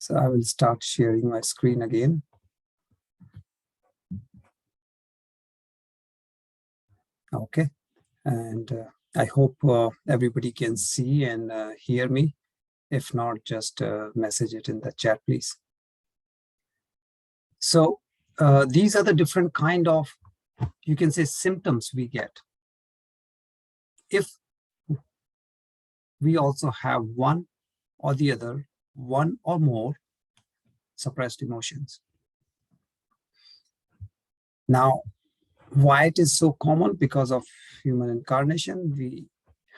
So I will start sharing my screen again. Okay, and I hope everybody can see and hear me. If not, just message it in the chat, please. So these are the different kind of, you can say, symptoms we get if we also have one or the other, one or more suppressed emotions. Now, why it is so common? Because of human incarnation. We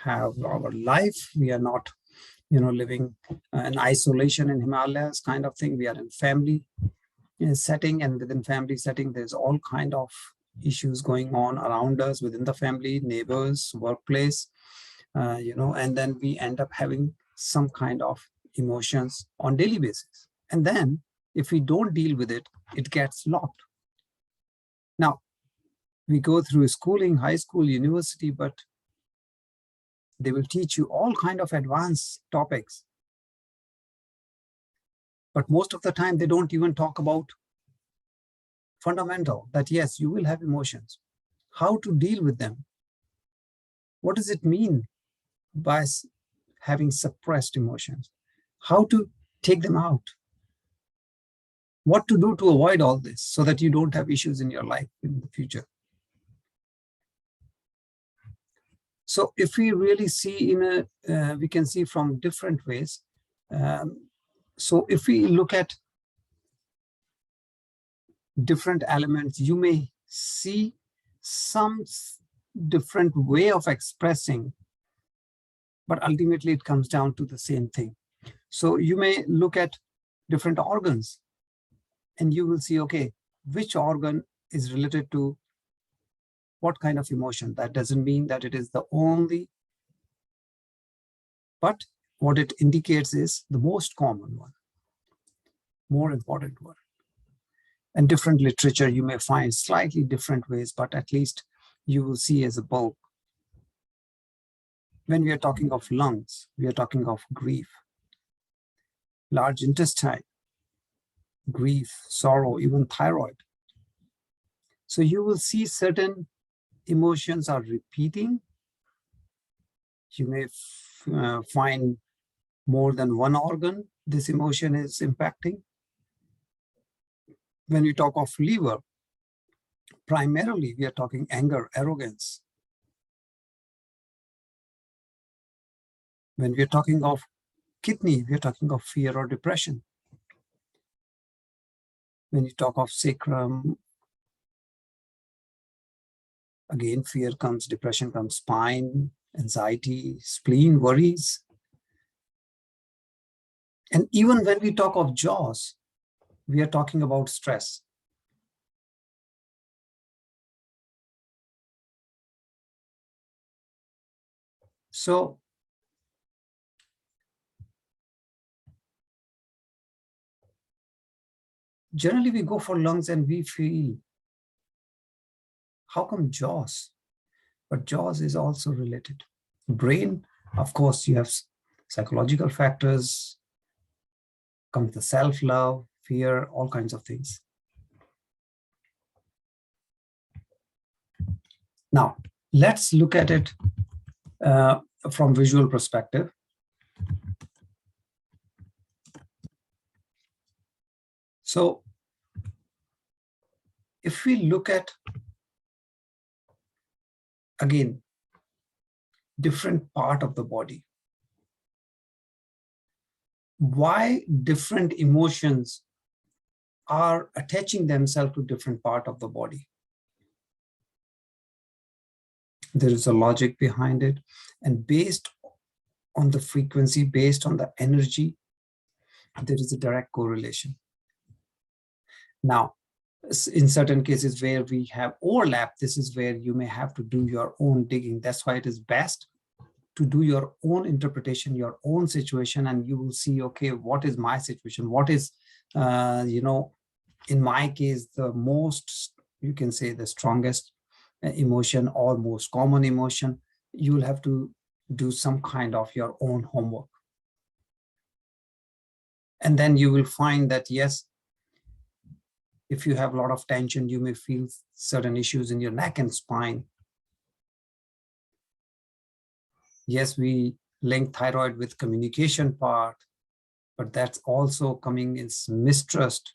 have our life. We are not, living in isolation in Himalayas kind of thing. We are in family setting, and within family setting, there's all kind of issues going on around us within the family, neighbors, workplace, and then we end up having some kind of emotions on daily basis. And then if we don't deal with it, it gets locked. Now, we go through schooling, high school, university, but they will teach you all kind of advanced topics. But most of the time, they don't even talk about fundamental, that yes, you will have emotions, how to deal with them. What does it mean by having suppressed emotions? How to take them out? What to do to avoid all this so that you don't have issues in your life in the future? So if we really see we can see from different ways. So if we look at different elements, you may see some different way of expressing, but ultimately it comes down to the same thing. So you may look at different organs and you will see, okay, which organ is related to what kind of emotion. That doesn't mean that it is the only, but what it indicates is the most common one, more important one. And different literature, you may find slightly different ways, but at least you will see as a bulk. When we are talking of lungs, we are talking of grief, large intestine, grief, sorrow, even thyroid. So you will see certain emotions are repeating. You may find more than one organ this emotion is impacting. When we talk of liver, primarily we are talking anger, arrogance. When we are talking of kidney, we are talking of fear or depression. When you talk of sacrum, again, fear comes, depression comes, spine, anxiety, spleen, worries. And even when we talk of jaws, we are talking about stress. So generally we go for lungs and we feel, how come jaws? But jaws is also related. Brain, of course, you have psychological factors, comes the self-love, fear, all kinds of things. Now, let's look at it from visual perspective. So if we look at, again, different part of the body, why different emotions are attaching themselves to different part of the body? There is a logic behind it, and based on the frequency, based on the energy, there is a direct correlation. Now, in certain cases where we have overlap, this is where you may have to do your own digging. That's why it is best to do your own interpretation, your own situation, and you will see, okay, what is my situation? What is, in my case, the most, you can say, the strongest emotion or most common emotion. You will have to do some kind of your own homework. And then you will find that, yes, if you have a lot of tension, you may feel certain issues in your neck and spine. Yes, we link thyroid with communication part, but that's also coming in mistrust,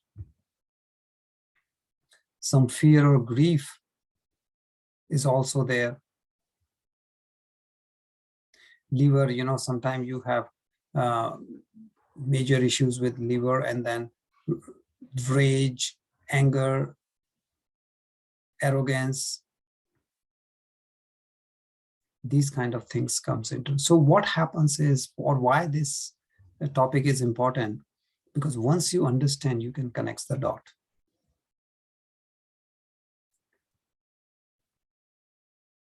some fear or grief is also there. Liver, sometimes you have major issues with liver, and then rage, anger, arrogance, these kind of things comes into. So what happens is, or why this topic is important, because once you understand, you can connect the dot.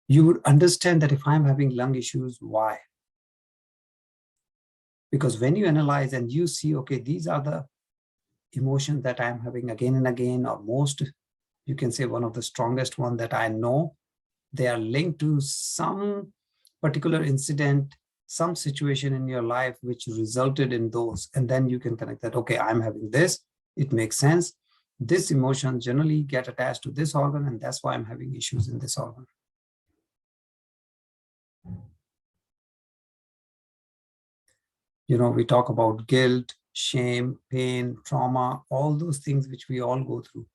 You would understand that if I'm having lung issues, why? Because when you analyze and you see, okay, these are the emotions that I'm having again and again, or most, you can say one of the strongest one that I know, they are linked to some particular incident, some situation in your life which resulted in those. And then you can connect that, okay, I'm having this, it makes sense. This emotion generally get attached to this organ, and that's why I'm having issues in this organ. We talk about guilt, shame, pain, trauma, all those things which we all go through.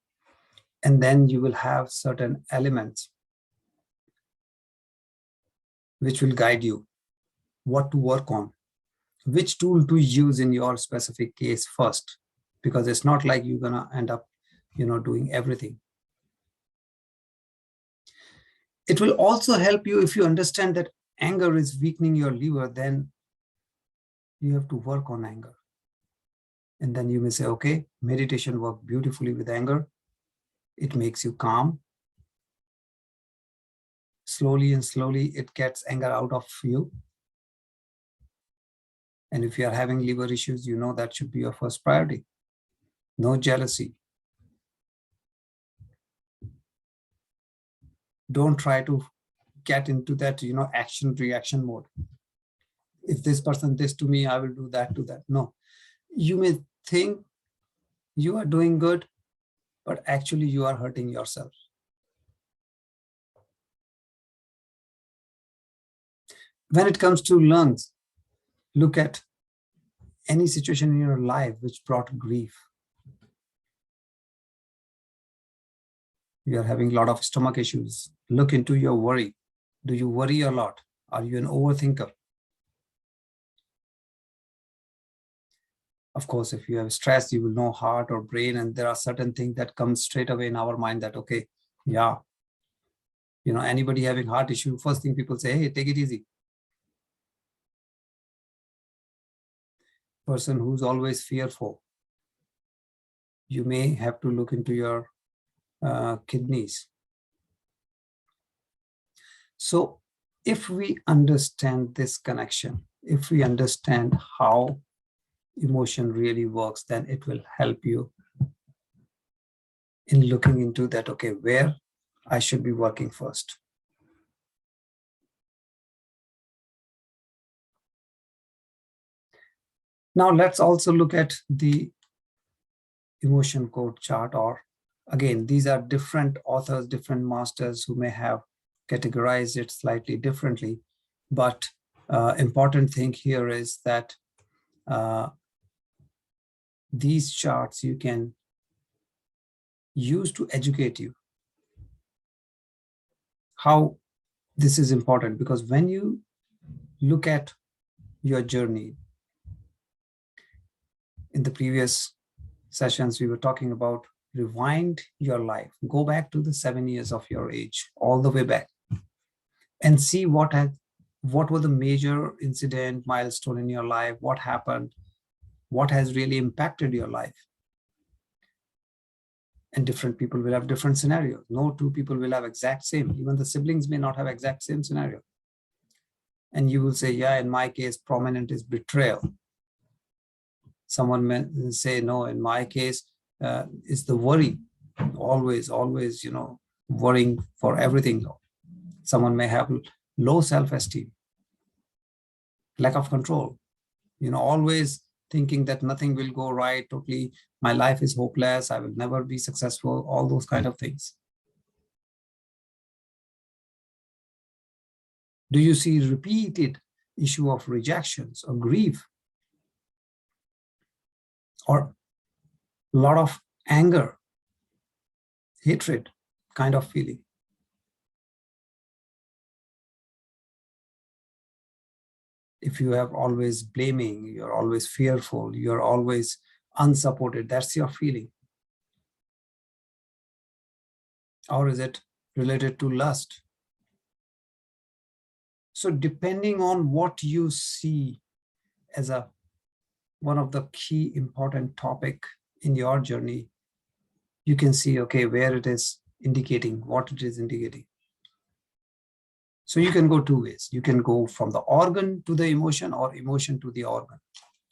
And then you will have certain elements which will guide you what to work on, which tool to use in your specific case first, because it's not like you're gonna end up, doing everything. It will also help you if you understand that anger is weakening your liver, then you have to work on anger. And then you may say, okay, meditation works beautifully with anger. It makes you calm. Slowly and slowly, it gets anger out of you. And if you are having liver issues, that should be your first priority. No jealousy. Don't try to get into that, action reaction mode. If this person this to me, I will do that to that. No, you may think you are doing good, but actually you are hurting yourself. When it comes to lungs, look at any situation in your life which brought grief. You are having a lot of stomach issues. Look into your worry. Do you worry a lot? Are you an overthinker? Of course, if you have stress, you will know heart or brain, and there are certain things that come straight away in our mind that, okay, yeah, anybody having heart issue, first thing people say, hey, take it easy. Person who's always fearful, you may have to look into your kidneys. So if we understand this connection, if we understand how emotion really works, then it will help you in looking into that, okay, where I should be working first. Now let's also look at the emotion code chart, or again, these are different authors, different masters who may have categorized it slightly differently. But important thing here is that these charts you can use to educate you. How this is important, because when you look at your journey, in the previous sessions, we were talking about rewind your life, go back to the 7 years of your age, all the way back, and see what were the major incident, milestone in your life, what happened, what has really impacted your life. And different people will have different scenarios. No two people will have exact same. Even the siblings may not have exact same scenario. And you will say, yeah, in my case, prominent is betrayal. Someone may say, no, in my case, it's the worry. Always, worrying for everything. Someone may have low self-esteem, lack of control, always thinking that nothing will go right, totally, my life is hopeless, I will never be successful, all those kind of things. Do you see repeated issue of rejections or grief or a lot of anger, hatred kind of feeling? If you have always blaming, you're always fearful, you're always unsupported, that's your feeling. Or is it related to lust? So depending on what you see as one of the key important topic in your journey, you can see, okay, where it is indicating, what it is indicating. So you can go two ways. You can go from the organ to the emotion or emotion to the organ,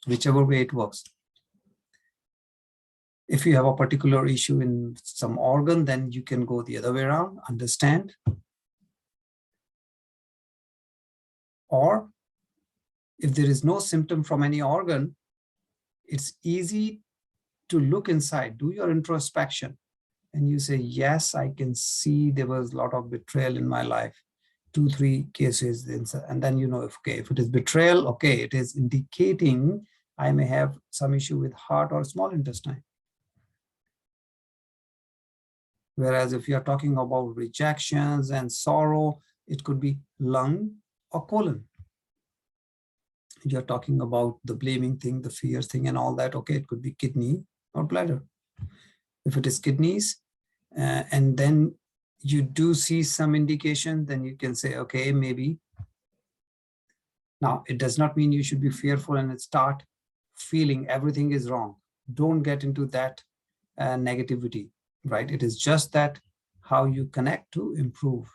whichever way it works. If you have a particular issue in some organ, then you can go the other way around, understand. Or if there is no symptom from any organ, it's easy to look inside, do your introspection, and you say, yes, I can see there was a lot of betrayal in my life, 2-3 cases, and then you know, if it is betrayal, okay, it is indicating I may have some issue with heart or small intestine. Whereas if you are talking about rejections and sorrow, it could be lung or colon. You're talking about the blaming thing, the fear thing and all that, okay, it could be kidney or bladder. If it is kidneys, and then you do see some indication, then you can say, okay, maybe. Now, it does not mean you should be fearful and start feeling everything is wrong. Don't get into that negativity, right? It is just that how you connect to improve.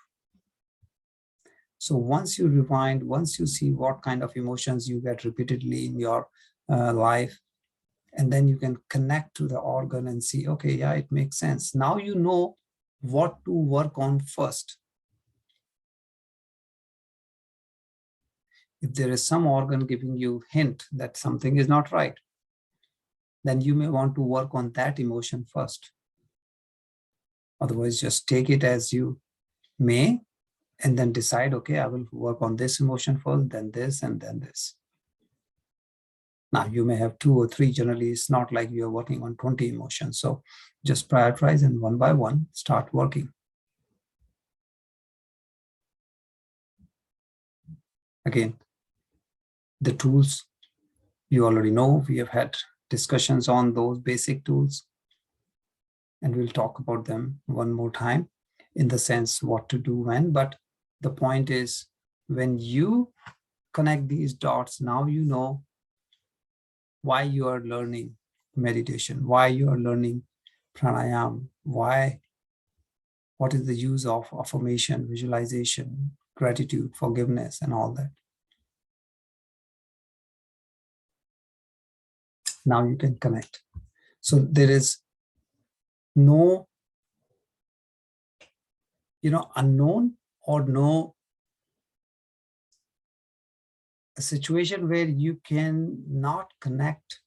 So once you rewind, once you see what kind of emotions you get repeatedly in your life, and then you can connect to the organ and see, okay, yeah, it makes sense. Now you know what to work on first. If there is some organ giving you hint that something is not right, then you may want to work on that emotion first. Otherwise, just take it as you may, and then decide, okay, I will work on this emotion first, then this, and then this. Now, you may have 2 or 3. Generally, it's not like you're working on 20 emotions. So just prioritize and one by one, start working. Again, the tools you already know. We have had discussions on those basic tools, and we'll talk about them one more time in the sense what to do when. But the point is, when you connect these dots, now you know why you are learning meditation, why you are learning pranayama, what is the use of affirmation, visualization, gratitude, forgiveness, and all that. Now you can connect. So there is no, unknown or no a situation where you can not connect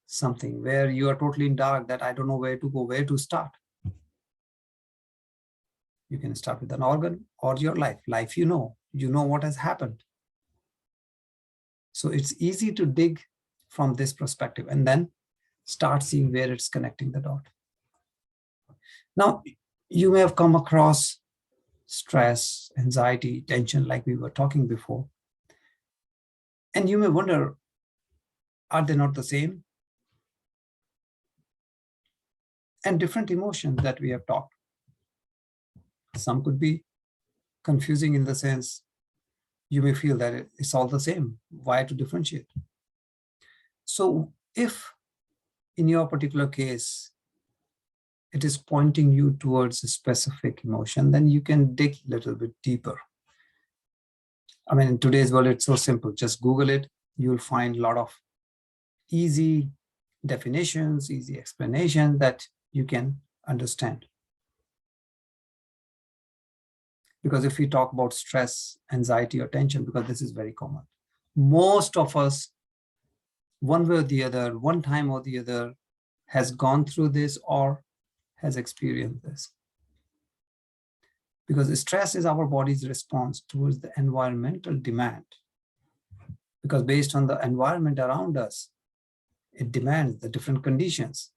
something, where you are totally in dark, that I don't know where to go, where to start. You can start with an organ or your life. Life, you know what has happened. So it's easy to dig from this perspective and then start seeing where it's connecting the dot. Now, you may have come across stress, anxiety, tension, like we were talking before. And you may wonder, are they not the same? And different emotions that we have talked. Some could be confusing in the sense you may feel that it's all the same. Why to differentiate? So if in your particular case, it is pointing you towards a specific emotion, then you can dig a little bit deeper. I mean, in today's world, it's so simple. Just Google it. You'll find a lot of easy definitions, easy explanations that you can understand. Because if we talk about stress, anxiety, or tension, because this is very common, most of us one way or the other, one time or the other, has gone through this or has experienced this. Because stress is our body's response towards the environmental demand. Because based on the environment around us, it demands the different conditions.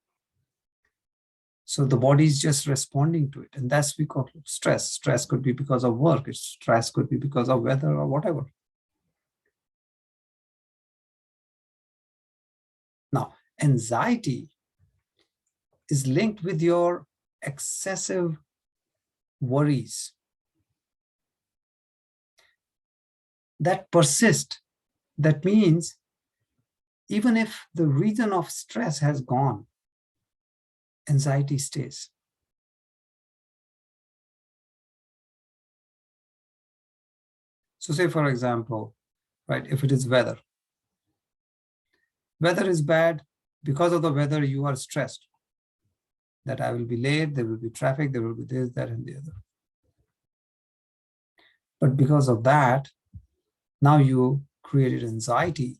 So the body is just responding to it. And that's we call stress. Stress could be because of work. Stress could be because of weather or whatever. Now, anxiety is linked with your excessive worries that persist. That means even if the reason of stress has gone, anxiety stays. So say, for example, right, if it is weather is bad. Because of the weather, you are stressed that I will be late, there will be traffic, there will be this, that, and the other. But because of that, now you created anxiety.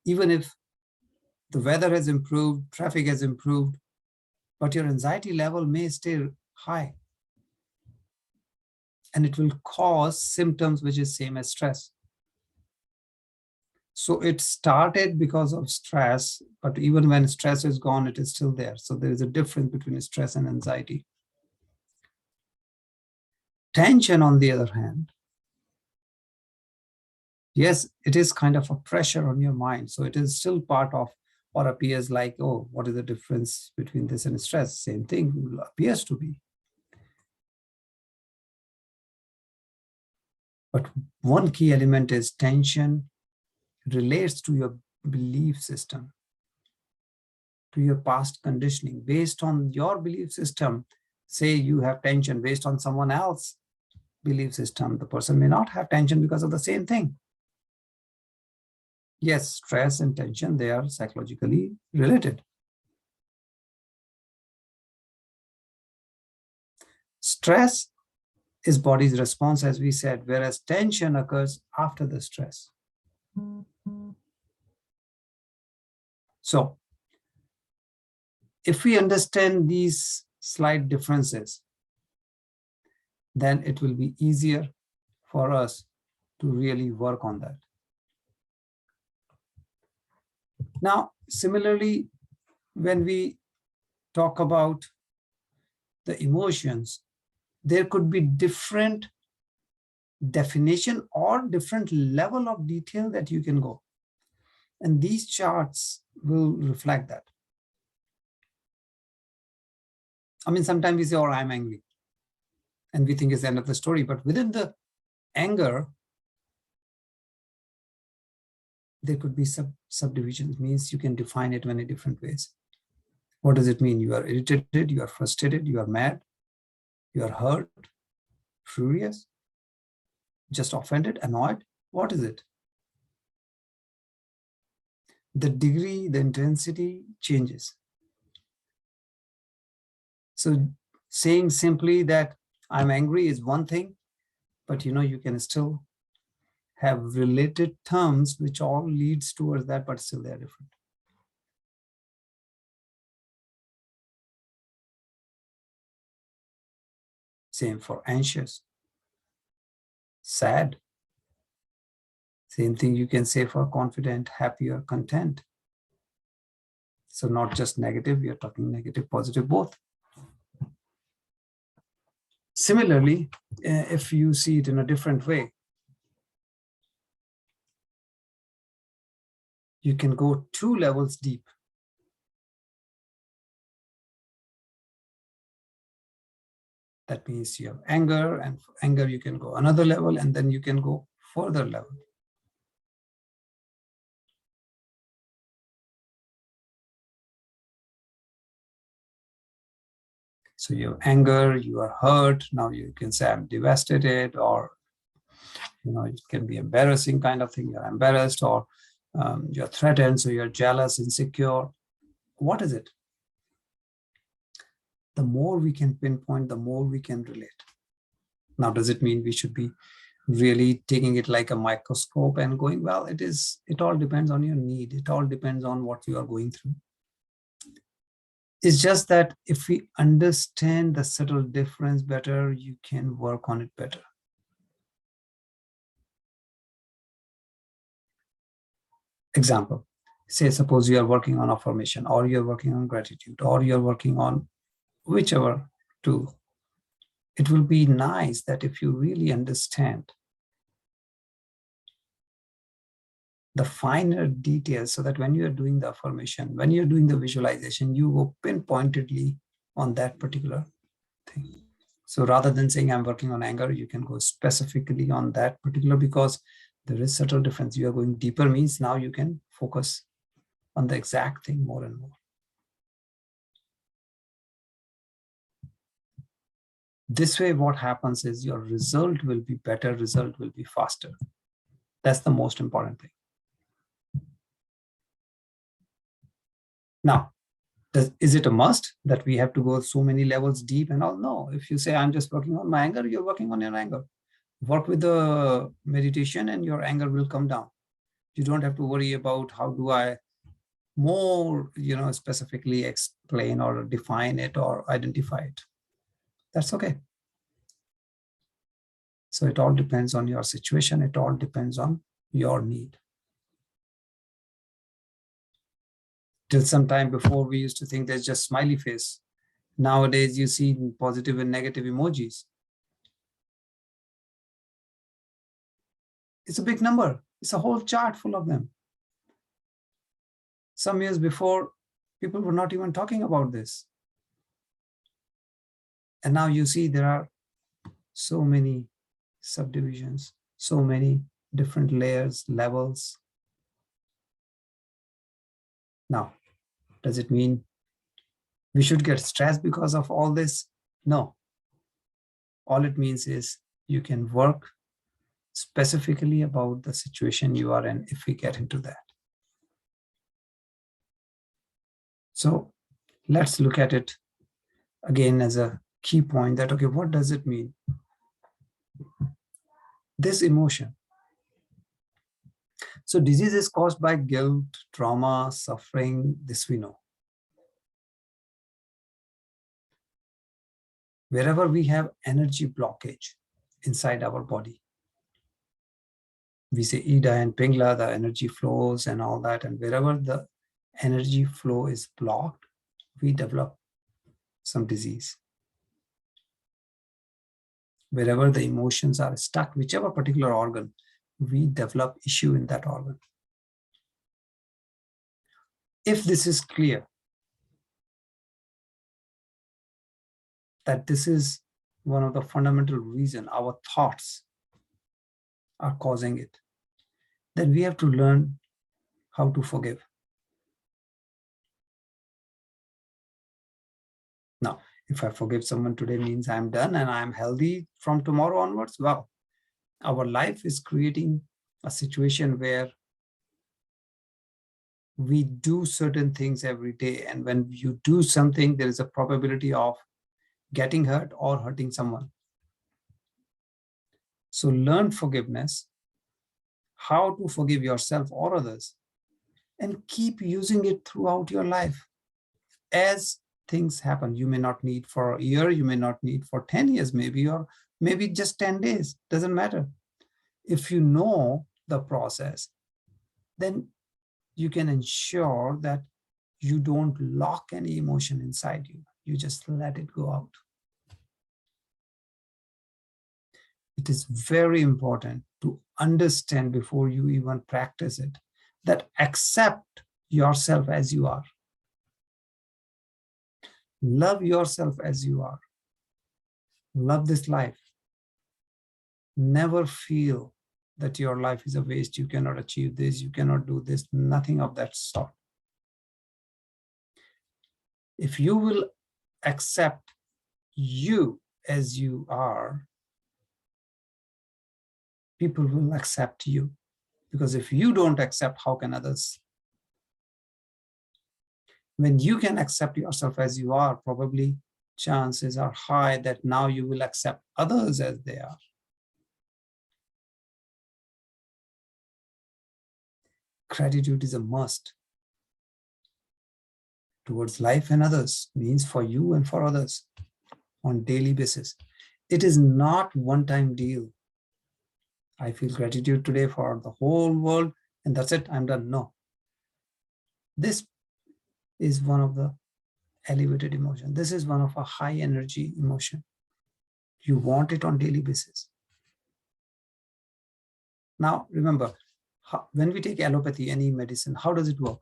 Even if the weather has improved, traffic has improved, but your anxiety level may stay high. And it will cause symptoms which is same as stress. So it started because of stress, but even when stress is gone, it is still there. So there is a difference between stress and anxiety. Tension, on the other hand, yes, it is kind of a pressure on your mind. So it is still part of or appears like, oh, what is the difference between this and stress? Same thing appears to be. But one key element is tension relates to your belief system, to your past conditioning. Based on your belief system, say you have tension based on someone else's belief system, the person may not have tension because of the same thing. Yes, stress and tension, they are psychologically related. Stress is body's response, as we said, whereas tension occurs after the stress. So if we understand these slight differences, then it will be easier for us to really work on that. Now, similarly, when we talk about the emotions, there could be different definition or different level of detail that you can go. And these charts will reflect that. I mean, sometimes we say, oh, I'm angry. And we think it's the end of the story. But within the anger, there could be subdivisions. Means you can define it many different ways. What does it mean? You are irritated, you are frustrated, you are mad, you are hurt, furious, just offended, annoyed. What is it? The degree, the intensity changes. So saying simply that I'm angry is one thing, but you can still have related terms which all leads towards that, but still they're different. Same for anxious, sad. Same thing you can say for confident, happy, or content. So not just negative, we are talking negative, positive, both. Similarly, if you see it in a different way, you can go 2 levels deep. That means you have anger, and for anger you can go another level, and then you can go further level. So you have anger, you are hurt. Now you can say I'm devastated, or it can be embarrassing kind of thing. You're embarrassed, or you're threatened, so you're jealous, insecure. What is it? The more we can pinpoint, the more we can relate. Now, does it mean we should be really taking it like a microscope and going, well, it all depends on your need. It all depends on what you are going through. It's just that if we understand the subtle difference better, you can work on it better. Example, say, suppose you are working on affirmation, or you're working on gratitude, or you're working on whichever tool. It will be nice that if you really understand the finer details, so that when you're doing the affirmation, when you're doing the visualization, you go pinpointedly on that particular thing. So rather than saying I'm working on anger, you can go specifically on that particular, because there is subtle difference. You are going deeper means now you can focus on the exact thing more and more. This way, what happens is your result will be better, result will be faster. That's the most important thing. Now, is it a must that we have to go so many levels deep and all? No. If you say, I'm just working on my anger, you're working on your anger. Work with the meditation and your anger will come down. You don't have to worry about how do I more, specifically explain or define it or identify it. That's okay. So it all depends on your situation. It all depends on your need. Till some time before, we used to think there's just smiley face. Nowadays, you see positive and negative emojis. It's a big number. It's a whole chart full of them. Some years before, people were not even talking about this. And now you see there are so many subdivisions, so many different layers, levels. Now, does it mean we should get stressed because of all this? No. All it means is you can work specifically about the situation you are in if we get into that. So let's look at it again as a key point that, okay, what does it mean? This emotion. So disease is caused by guilt, trauma, suffering. This we know. Wherever we have energy blockage inside our body, we say Ida and Pingla, the energy flows and all that. And wherever the energy flow is blocked, we develop some disease. Wherever the emotions are stuck, whichever particular organ, we develop issue in that organ. If this is clear, that this is one of the fundamental reasons our thoughts are causing it, then we have to learn how to forgive. Now, if I forgive someone today means I'm done and I'm healthy from tomorrow onwards, well, our life is creating a situation where we do certain things every day. And when you do something, there is a probability of getting hurt or hurting someone. So learn forgiveness, how to forgive yourself or others, and keep using it throughout your life. As things happen, you may not need for a year, you may not need for 10 years maybe, or maybe just 10 days, doesn't matter. If you know the process, then you can ensure that you don't lock any emotion inside you. You just let it go out. It is very important to understand before you even practice it, that accept yourself as you are. Love yourself as you are. Love this life. Never feel that your life is a waste. You cannot achieve this. You cannot do this. Nothing of that sort. If you will accept you as you are, people will accept you. Because if you don't accept, how can others? When you can accept yourself as you are, probably chances are high that now you will accept others as they are. Gratitude is a must towards life and others, means for you and for others on daily basis. It is not one-time deal. I feel gratitude today for the whole world and that's it, I'm done. No. This is one of the elevated emotion. This is one of a high energy emotion. You want it on daily basis. Now, remember, when we take allopathy, any medicine, how does it work?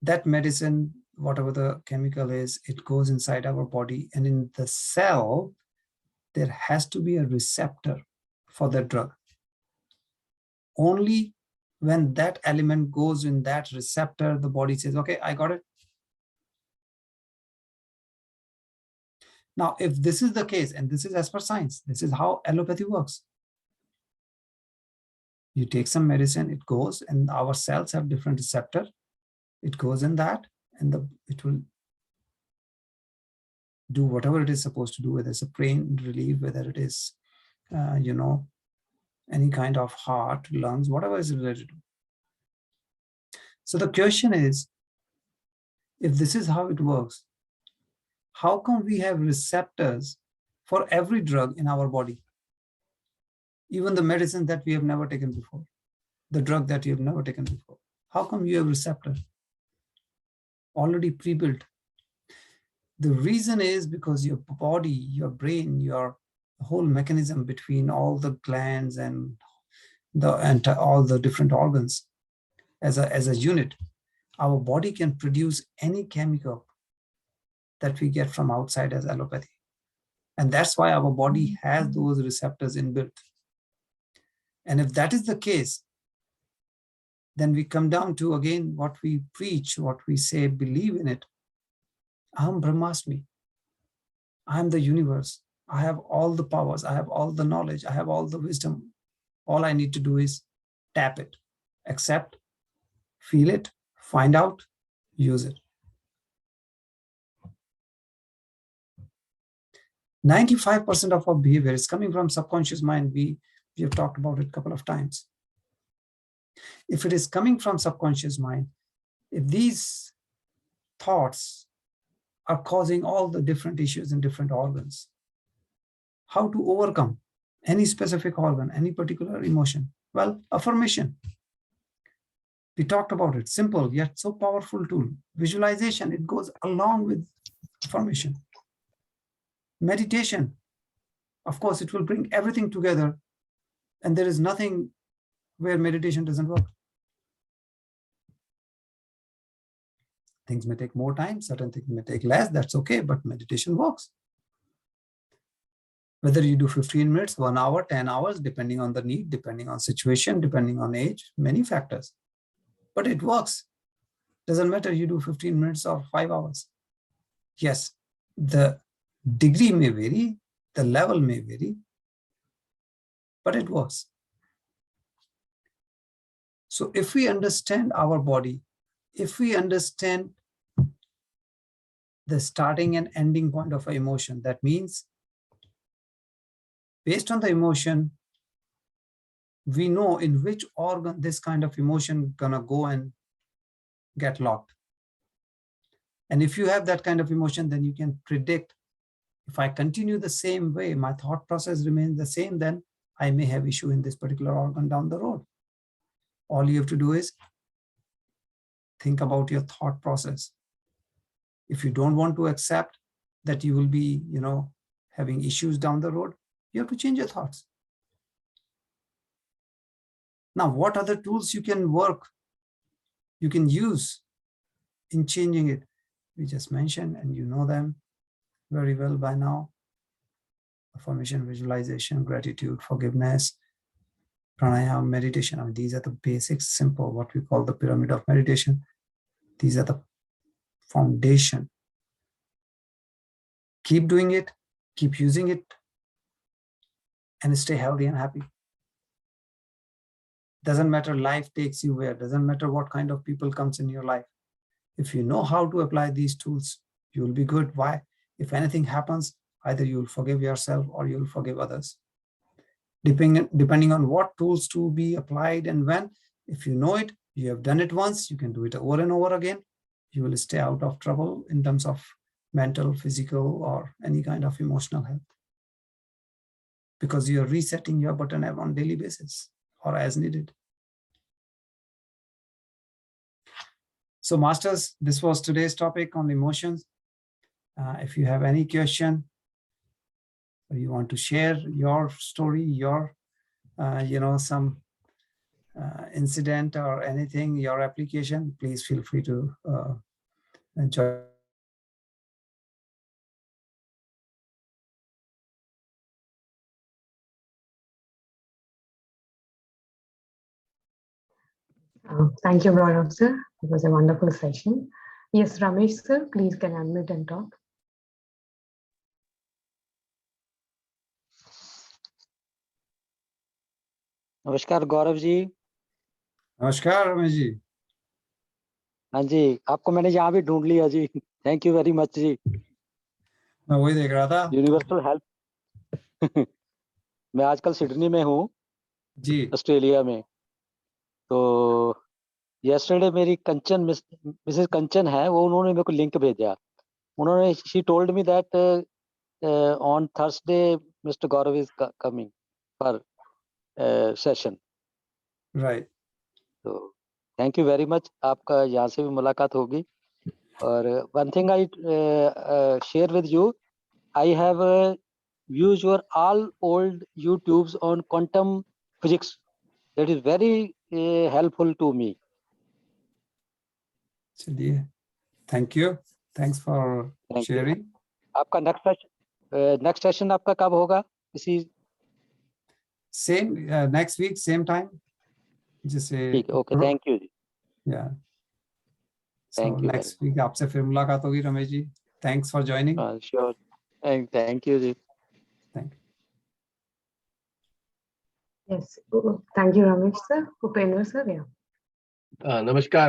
That medicine, whatever the chemical is, it goes inside our body, and in the cell, there has to be a receptor for the drug. Only when that element goes in that receptor, the body says, okay, I got it. Now, if this is the case, and this is as per science, this is how allopathy works. You take some medicine, it goes, and our cells have different receptor. It goes in that, and it will do whatever it is supposed to do, whether it's a pain relief, whether it is, any kind of heart, lungs, whatever is related to. So the question is, if this is how it works, how come we have receptors for every drug in our body? Even the medicine that we have never taken before, the drug that you have never taken before. How come you have receptor already pre-built? The reason is because your body, your brain, your whole mechanism between all the glands and all the different organs as a unit, our body can produce any chemical that we get from outside as allopathy. And that's why our body has those receptors inbuilt. And if that is the case, then we come down to, again, what we preach, what we say, believe in it. Aham Brahmasmi. I am the universe. I have all the powers. I have all the knowledge. I have all the wisdom. All I need to do is tap it, accept, feel it, find out, use it. 95% of our behavior is coming from subconscious mind. We have talked about it a couple of times. If it is coming from subconscious mind, if these thoughts are causing all the different issues in different organs, how to overcome any specific organ, any particular emotion? Well, affirmation. We talked about it. Simple yet so powerful tool. Visualization, it goes along with affirmation. Meditation, of course, it will bring everything together, and there is nothing where meditation doesn't work. Things may take more time, certain things may take less, that's okay, but meditation works. Whether you do 15 minutes, 1 hour, 10 hours, depending on the need, depending on situation, depending on age, many factors. But it works. Doesn't matter you do 15 minutes or 5 hours. Yes, the degree may vary, the level may vary, but it works. So if we understand our body, if we understand the starting and ending point of an emotion, that means based on the emotion, we know in which organ this kind of emotion gonna go and get locked. And if you have that kind of emotion, then you can predict, if I continue the same way, my thought process remains the same, then I may have issue in this particular organ down the road. All you have to do is think about your thought process. If you don't want to accept that you will be, having issues down the road, you have to change your thoughts. Now, what other tools you can use in changing it? We just mentioned, and you know them very well by now. Affirmation, visualization, gratitude, forgiveness, pranayama, meditation. I mean, these are the basics, simple, what we call the pyramid of meditation. These are the foundation. Keep doing it, keep using it, and stay healthy and happy. Doesn't matter life takes you where, doesn't matter what kind of people comes in your life. If you know how to apply these tools, you will be good. Why? If anything happens, either you'll forgive yourself or you'll forgive others. Depending on what tools to be applied and when, If you know it, you have done it once, you can do it over and over again. You will stay out of trouble in terms of mental, physical, or any kind of emotional health, because you're resetting your button on daily basis or as needed. So masters, this was today's topic on emotions. If you have any question, or you want to share your story, your some incident or anything, your application, please feel free to join. Thank you, Gaurav sir. It was a wonderful session. Yes, Ramesh sir, please can unmute and talk. नमस्कार गौरव जी। नमस्कार रमेश जी। हाँ जी, आपको मैंने यहाँ भी ढूंढ लिया जी। Thank you very much जी। मैं वही देख रहा था, यूनिवर्सल हेल्प। मैं आजकल सिडनी में हूँ जी, ऑस्ट्रेलिया में। तो यस्टरडे मेरी कंचन मिसेस कंचन है, वो उन्होंने मेरे को लिंक भेजा। उन्होंने she told me that on Thursday mister Gaurav is coming for session. Right. तो थैंक यू वेरी मच, आपका यहाँ से भी मुलाकात होगी। और one thing I share with you, I have used your all old YouTubes on quantum physics. That is very helpful to me. चलिए, thank you, thanks for sharing. आपका next session आपका कब होगा? इसी same next week same time, जैसे ठीक है। Okay, thank you ji. या थैंक यू नेक्स्ट वीक आपसे फिर मुलाकात होगी Ramesh ji. Thanks for joining. Sure, thank you ji. Thank you. Yes, thank you, Ramesh sir. Upendra sir, yeah. Namaskar,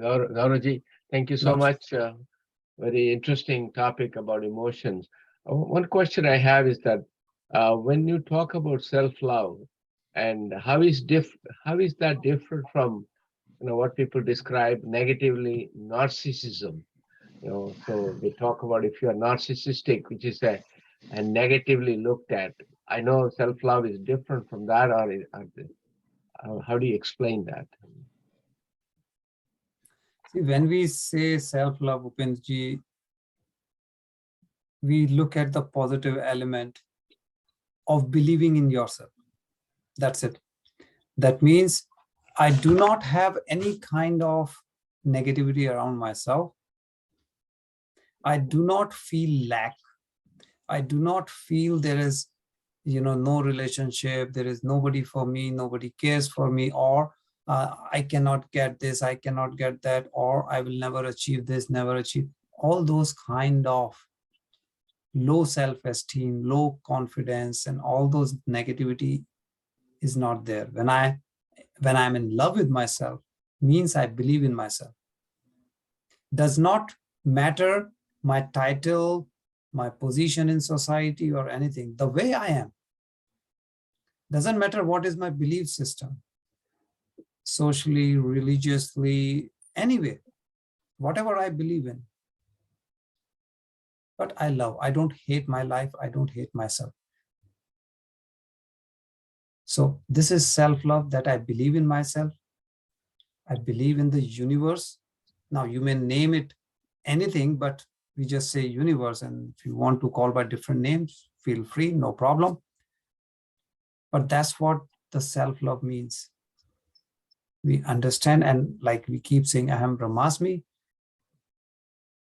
Gaurav ji. Thank you so much. Very interesting topic about emotions. One question I have is that when you talk about self-love, and how is that different from what people describe negatively narcissism? So they talk about if you are narcissistic, which is a negatively looked at. I know self-love is different from that, or how do you explain that? See, when we say self-love, Upendra, we look at the positive element of believing in yourself. That's it. That means I do not have any kind of negativity around myself. I do not feel lack. I do not feel there is, no relationship. There is nobody for me. Nobody cares for me, or I cannot get this, I cannot get that, or I will never achieve this, never achieve. All those kind of low self-esteem, low confidence, and all those negativity is not there. When I'm in love with myself, means I believe in myself. Does not matter my title, my position in society, or anything. The way I am. Doesn't matter what is my belief system. Socially, religiously, anyway, whatever I believe in. But I love. I don't hate my life. I don't hate myself. So this is self-love, that I believe in myself. I believe in the universe. Now you may name it anything, but we just say universe. And if you want to call by different names, feel free, no problem. But that's what the self-love means. We understand, and like we keep saying, Aham Brahmasmi,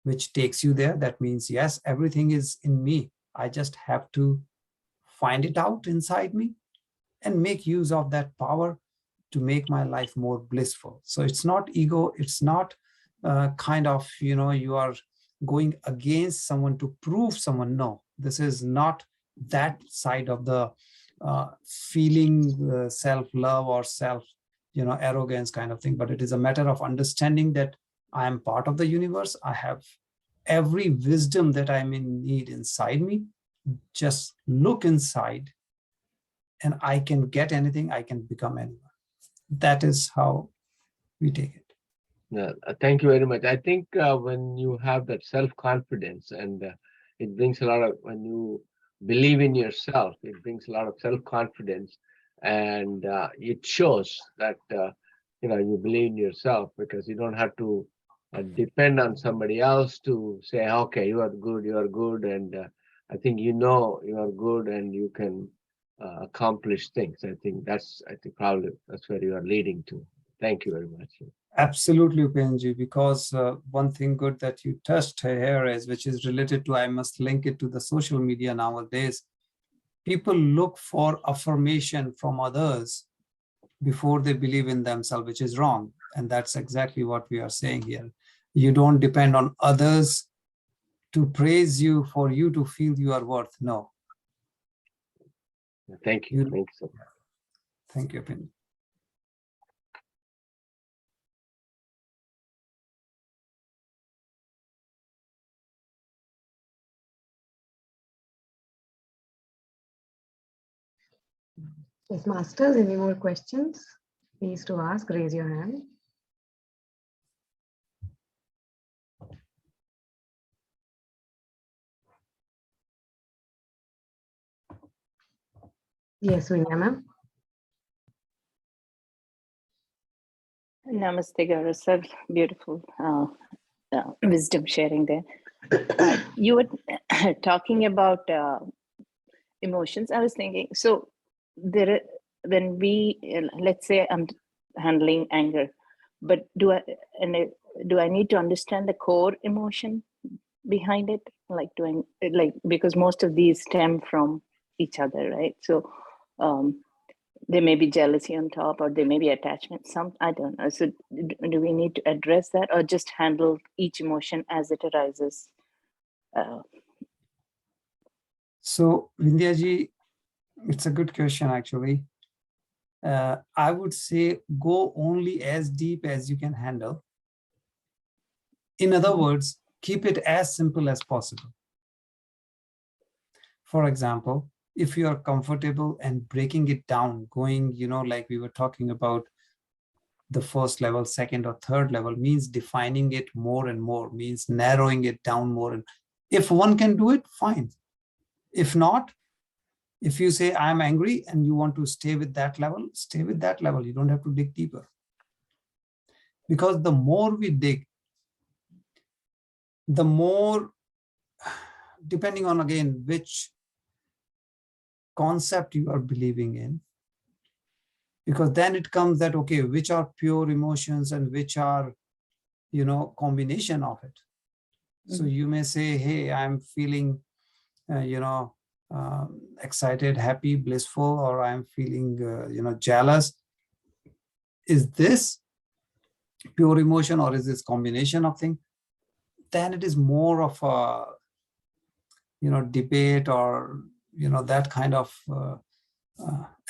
which takes you there. That means, yes, everything is in me. I just have to find it out inside me and make use of that power to make my life more blissful. So it's not ego. It's not kind of, you are going against someone to prove someone. No, this is not that side of the feeling self-love or self, arrogance kind of thing. But it is a matter of understanding that I am part of the universe. I have every wisdom that I may need inside me. Just look inside and I can get anything. I can become anyone. that is how we take it. Yeah, thank you very much. I think when you have that self-confidence, and it brings a lot of, when you believe in yourself, it brings a lot of self-confidence, and it shows that you believe in yourself, because you don't have to depend on somebody else to say, okay, you are good, and I think you are good, and you can accomplish things. I think probably that's where you are leading to. Thank you very much. Absolutely, Upenji, because one thing good that you touched here is, which is related to, I must link it to the social media nowadays. People look for affirmation from others before they believe in themselves, which is wrong. And that's exactly what we are saying here. You don't depend on others to praise you for you to feel you are worth. No. Thank you. Thank you so much. Thank you, Upenji. Yes, masters, any more questions? Please to ask, raise your hand. Yes, Vinya ma'am. Namaste, Gaurav sir. Beautiful wisdom sharing there. You were talking about emotions. I was thinking, so when we, let's say I'm handling anger, but do I need to understand the core emotion behind it? Like, because most of these stem from each other, right? So there may be jealousy on top, or there may be attachment. I don't know. So do we need to address that, or just handle each emotion as it arises? So, Vindhyaji, it's a good question, actually. I would say go only as deep as you can handle. In other words, keep it as simple as possible. For example, if you are comfortable and breaking it down, going, like we were talking about, the first level, second or third level, means defining it more and more, means narrowing it down more. And if one can do it, fine. If not, if you say I'm angry and you want to stay with that level, stay with that level. You don't have to dig deeper. Because the more we dig, the more, depending on, again, which concept you are believing in, because then it comes that, okay, which are pure emotions and which are, combination of it. So you may say, hey, I'm feeling, excited, happy, blissful, or I'm feeling, jealous. Is this pure emotion, or is this combination of things? Then it is more of a, debate, or, that kind of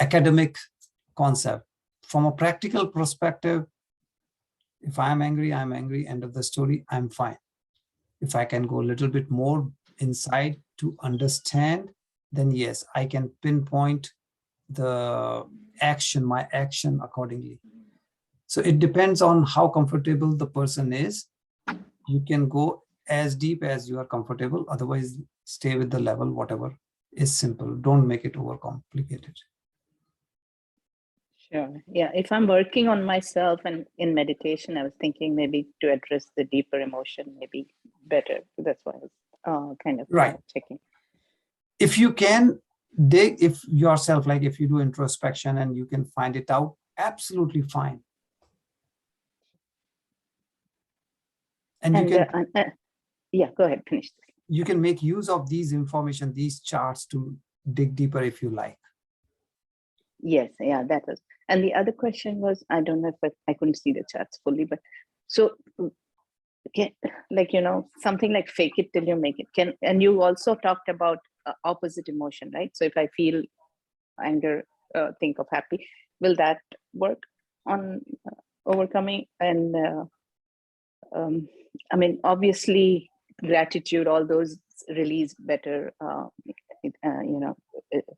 academic concept. From a practical perspective, if I'm angry, end of the story, I'm fine. If I can go a little bit more inside to understand, then yes, I can pinpoint my action accordingly. So it depends on how comfortable the person is. You can go as deep as you are comfortable. Otherwise, stay with the level, whatever is simple. Don't make it overcomplicated. Sure. Yeah. If I'm working on myself and in meditation, I was thinking maybe to address the deeper emotion, maybe better. That's why I was kind of checking. If you can dig, if yourself, like if you do introspection and you can find it out, absolutely fine. And you can, yeah, go ahead, finish this. You can make use of these information, these charts, to dig deeper if you like. Yes, yeah, that was. And the other question was, I don't know if I couldn't see the charts fully, but so something like fake it till you make it. And you also talked about opposite emotion, right? So if I feel anger, think of happy. Will that work on overcoming? And I mean, obviously, gratitude, all those release better,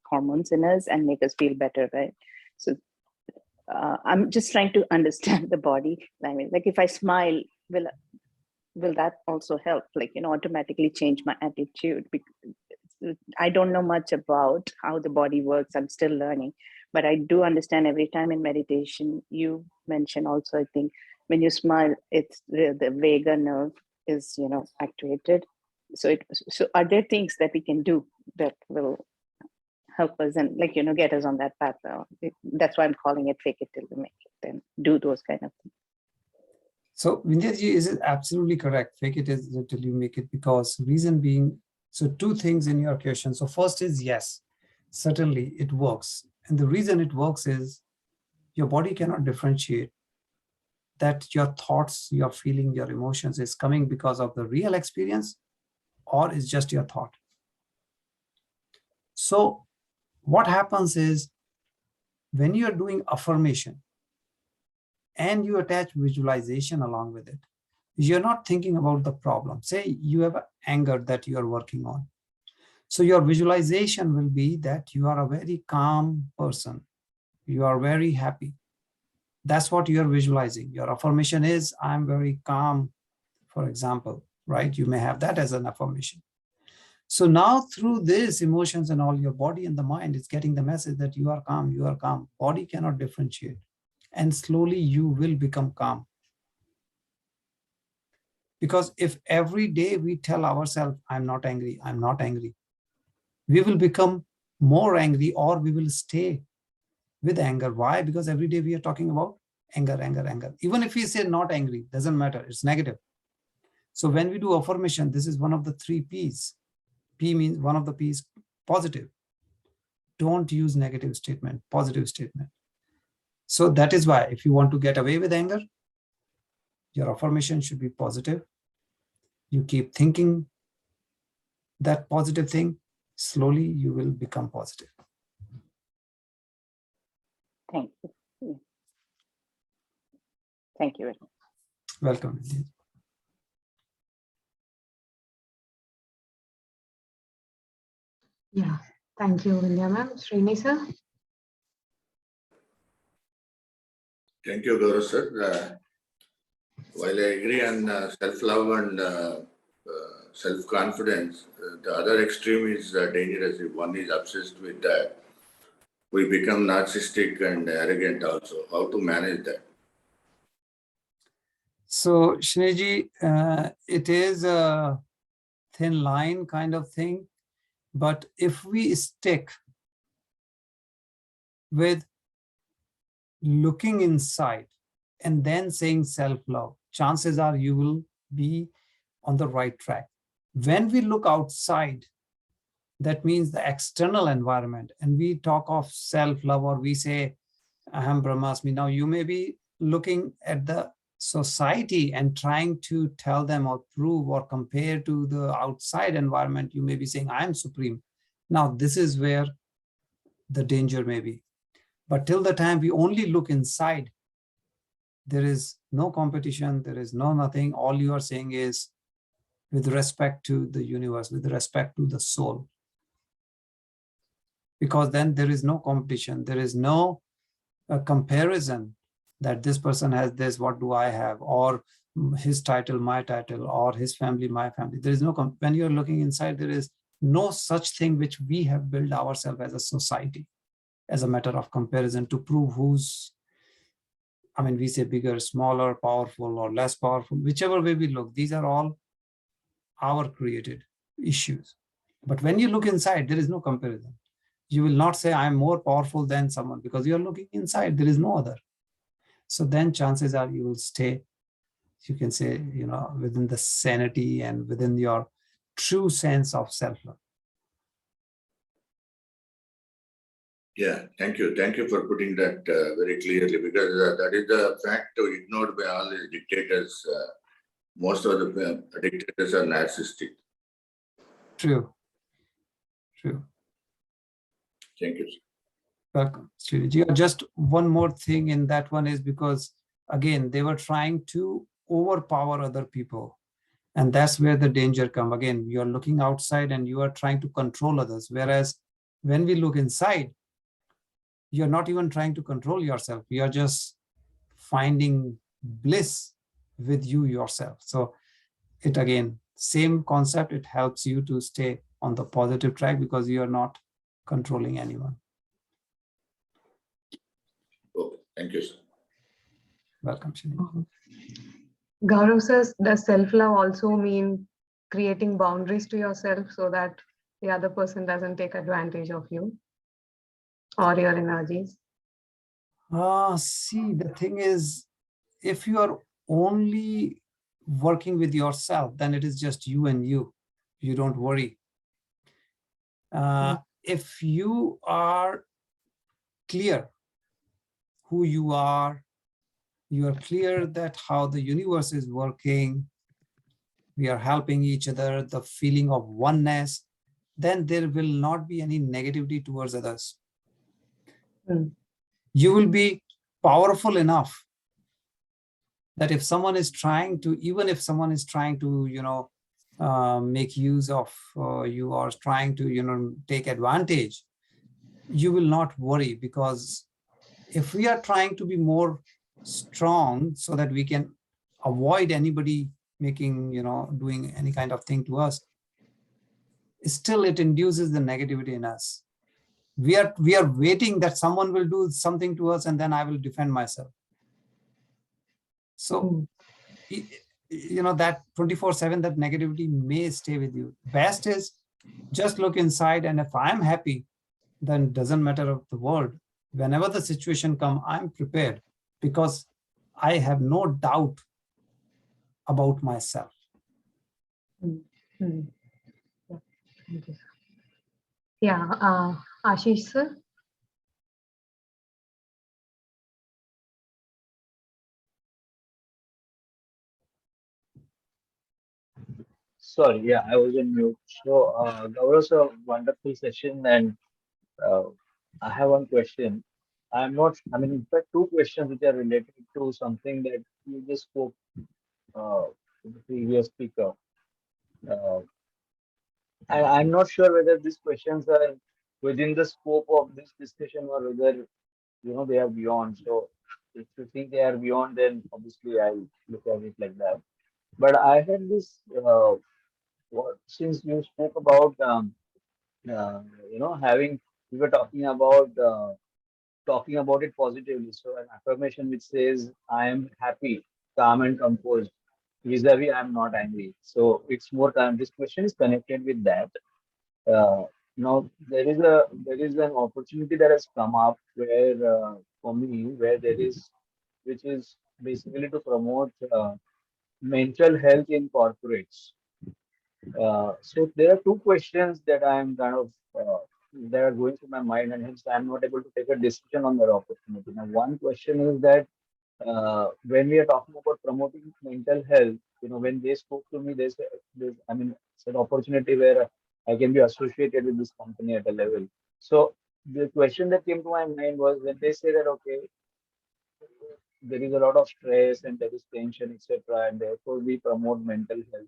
hormones in us and make us feel better, right? So I'm just trying to understand the body language. Like if I smile, will that also help? Like, automatically change my attitude? Because I don't know much about how the body works. I'm still learning, but I do understand every time in meditation, you mention also, I think, when you smile, it's the vagus nerve is, activated. So are there things that we can do that will help us and get us on that path? That's why I'm calling it fake it till you make it, and do those kind of things. So Vindhyaji is absolutely correct. Fake it till you make it, because reason being, so two things in your question. So first is, yes, certainly it works. And the reason it works is your body cannot differentiate that your thoughts, your feeling, your emotions is coming because of the real experience or is just your thought. So what happens is when you are doing affirmation and you attach visualization along with it, you're not thinking about the problem. Say you have anger that you are working on. So your visualization will be that you are a very calm person. You are very happy. That's what you are visualizing. Your affirmation is, I'm very calm, for example, right? You may have that as an affirmation. So now through this emotions and all, your body and the mind is getting the message that you are calm, you are calm. Body cannot differentiate. And slowly you will become calm. Because if every day we tell ourselves, I'm not angry, I'm not angry, we will become more angry, or we will stay with anger. Why? Because every day we are talking about anger, anger, anger. Even if we say not angry, doesn't matter, it's negative. So when we do affirmation, this is one of the 3 P's. P means one of the P's, positive. Don't use negative statement, positive statement. So that is why if you want to get away with anger, your affirmation should be positive. You keep thinking that positive thing, slowly you will become positive. Thank you. Thank you very much. Welcome. Yeah, thank you, Vindhya ma'am. Srini sir. Thank you, Gaurav sir. While I agree on self-love and self-confidence, the other extreme is dangerous. If one is obsessed with that, we become narcissistic and arrogant also. How to manage that? So Shreji, it is a thin line kind of thing, but if we stick with looking inside and then saying self-love, chances are you will be on the right track. When we look outside, that means the external environment, and we talk of self-love, or we say Aham Brahmasmi. Now you may be looking at the society and trying to tell them or prove or compare to the outside environment. You may be saying, I am supreme. Now this is where the danger may be. But till the time we only look inside, there is no competition, there is no nothing. All you are saying is, with respect to the universe, with respect to the soul. Because then there is no competition, there is no comparison that this person has this, what do I have, or his title, my title, or his family, my family. There is no, when you're looking inside, there is no such thing which we have built ourselves as a society, as a matter of comparison to prove who's, I mean, we say bigger, smaller, powerful, or less powerful, whichever way we look, these are all our created issues. But when you look inside, there is no comparison. You will not say I'm more powerful than someone, because you're looking inside, there is no other. So then chances are you will stay, you can say, within the sanity and within your true sense of self-love. Yeah, thank you. Thank you for putting that very clearly, because that is the fact ignored by all these dictators. Most of the dictators are narcissistic. True. True. Thank you. Welcome, Sriji. Just one more thing in that one is because, again, they were trying to overpower other people. And that's where the danger comes. Again, you're looking outside and you are trying to control others. Whereas when we look inside, you're not even trying to control yourself. You're just finding bliss with you yourself. So it again, same concept, it helps you to stay on the positive track because you are not controlling anyone. Okay, thank you, sir. Welcome, Shani. Gaurav says, does self-love also mean creating boundaries to yourself so that the other person doesn't take advantage of you or your energies? See, the thing is, if you are only working with yourself, then it is just you and you. You don't worry. If you are clear who you are clear that how the universe is working, we are helping each other, the feeling of oneness, then there will not be any negativity towards others. Mm. You will be powerful enough that if someone is trying to, even if someone is trying to, make use of you or trying to, take advantage, you will not worry, because if we are trying to be more strong so that we can avoid anybody making, doing any kind of thing to us, still it induces the negativity in us. We are waiting that someone will do something to us and then I will defend myself. So, that 24/7, that negativity may stay with you. Best is just look inside, and if I'm happy, then it doesn't matter of the world. Whenever the situation comes, I'm prepared because I have no doubt about myself. Mm. Mm. Yeah. Thank you, sir. Yeah, Ashish sir. Sorry, yeah, I was on mute. So that was a wonderful session, and uh, I have one question. I mean, in fact, two questions which are related to something that you just spoke to the previous speaker. Uh, and I'm not sure whether these questions are within the scope of this discussion or whether, they are beyond. So if you think they are beyond, then obviously I'll look at it like that. But I had this, since you spoke about, having, we were talking about it positively. So an affirmation which says, I am happy, calm and composed. Vis-a-vis, I am not angry. So it's more calm. This question is connected with that. Now there is an opportunity that has come up where for me where there is, which is basically to promote mental health in corporates. So there are two questions that I am kind of that are going through my mind, and hence I am not able to take a decision on that opportunity. Now, one question is that when we are talking about promoting mental health, when they spoke to me, they said, I mean, it's an opportunity where I can be associated with this company at a level. So the question that came to my mind was when they say that, okay, there is a lot of stress and there is tension, etc., and therefore we promote mental health.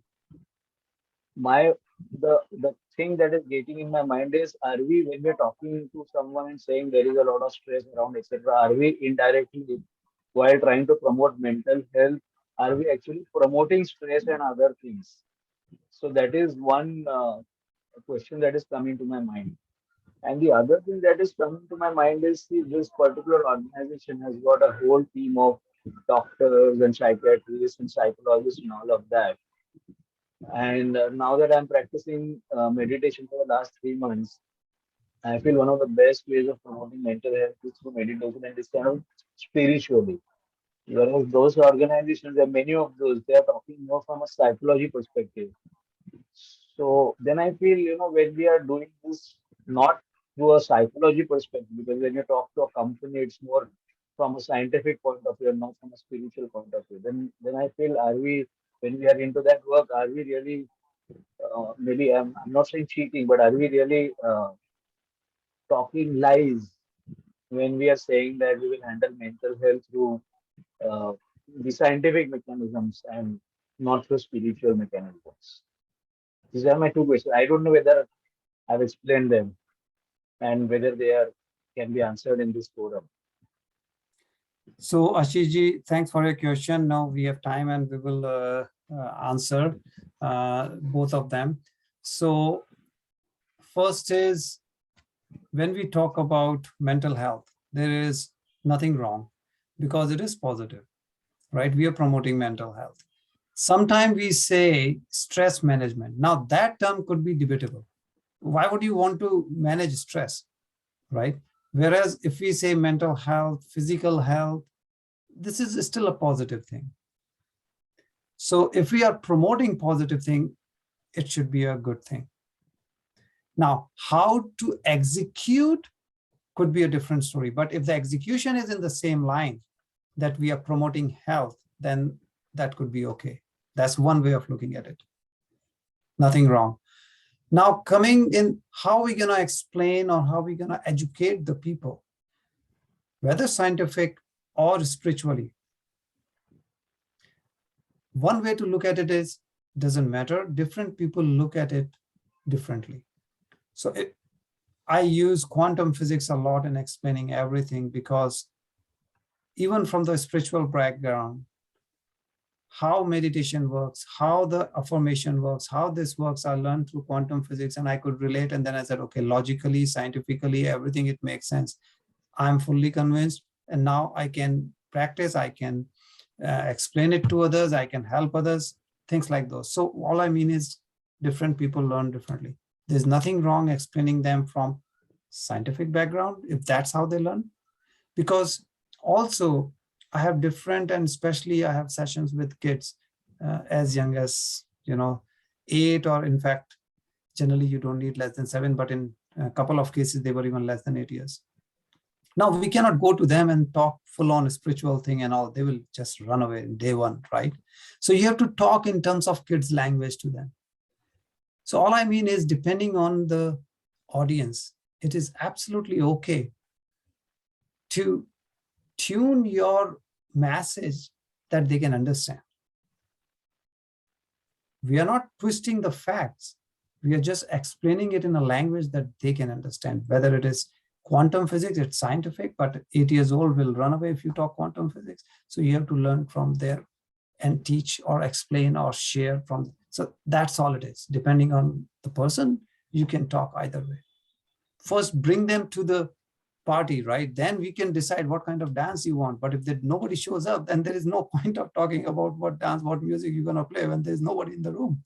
The thing that is getting in my mind is, are we, when we're talking to someone and saying there is a lot of stress around, etc., are we indirectly, while trying to promote mental health, are we actually promoting stress and other things? So that is one question that is coming to my mind. And the other thing that is coming to my mind is, see, this particular organization has got a whole team of doctors and psychiatrists and psychologists and all of that. And now that I'm practicing meditation for the last 3 months, I feel one of the best ways of promoting mental health is through meditation and this kind of spiritually. Whereas those organizations, there are many of those, they are talking more from a psychology perspective. So then I feel, when we are doing this not through a psychology perspective, because when you talk to a company, it's more from a scientific point of view and not from a spiritual point of view. Then I feel, are we, when we are into that work, are we really, maybe I'm not saying cheating, but are we really talking lies when we are saying that we will handle mental health through uh, the scientific mechanisms and not through spiritual mechanisms? These are my two questions. I don't know whether I've explained them and whether they are can be answered in this forum. So Ashishji, thanks for your question. Now we have time and we will answer both of them. So first is, when we talk about mental health, there is nothing wrong because it is positive, right? We are promoting mental health. Sometimes we say stress management. Now that term could be debatable. Why would you want to manage stress, right? Whereas if we say mental health, physical health, this is still a positive thing. So if we are promoting positive thing, it should be a good thing. Now, how to execute could be a different story. But if the execution is in the same line that we are promoting health, then that could be okay. That's one way of looking at it. Nothing wrong. Now, coming in, how are we going to explain or how are we going to educate the people, whether scientific or spiritually? One way to look at it is, doesn't matter. Different people look at it differently. So I use quantum physics a lot in explaining everything, because even from the spiritual background, how meditation works, how the affirmation works, how this works, I learned through quantum physics, and I could relate. And then I said, okay, logically, scientifically, everything, it makes sense. I'm fully convinced. And now I can practice, I can explain it to others, I can help others, things like those. So all I mean is different people learn differently. There's nothing wrong explaining them from scientific background if that's how they learn. Because also I have different, and especially I have sessions with kids as young as 8, or in fact, generally you don't need less than 7, but in a couple of cases they were even less than 8 years. Now we cannot go to them and talk full on spiritual thing and all. They will just run away in day one, right? So you have to talk in terms of kids' language to them. So all I mean is, depending on the audience, it is absolutely okay to tune your message that they can understand. We are not twisting the facts. We are just explaining it in a language that they can understand. Whether it is quantum physics, it's scientific, but 8 years old will run away if you talk quantum physics. So you have to learn from there and teach or explain or share from. So that's all it is. Depending on the person, you can talk either way. First, bring them to the party, right? Then we can decide what kind of dance you want. But if nobody shows up, then there is no point of talking about what dance, what music you're going to play when there's nobody in the room.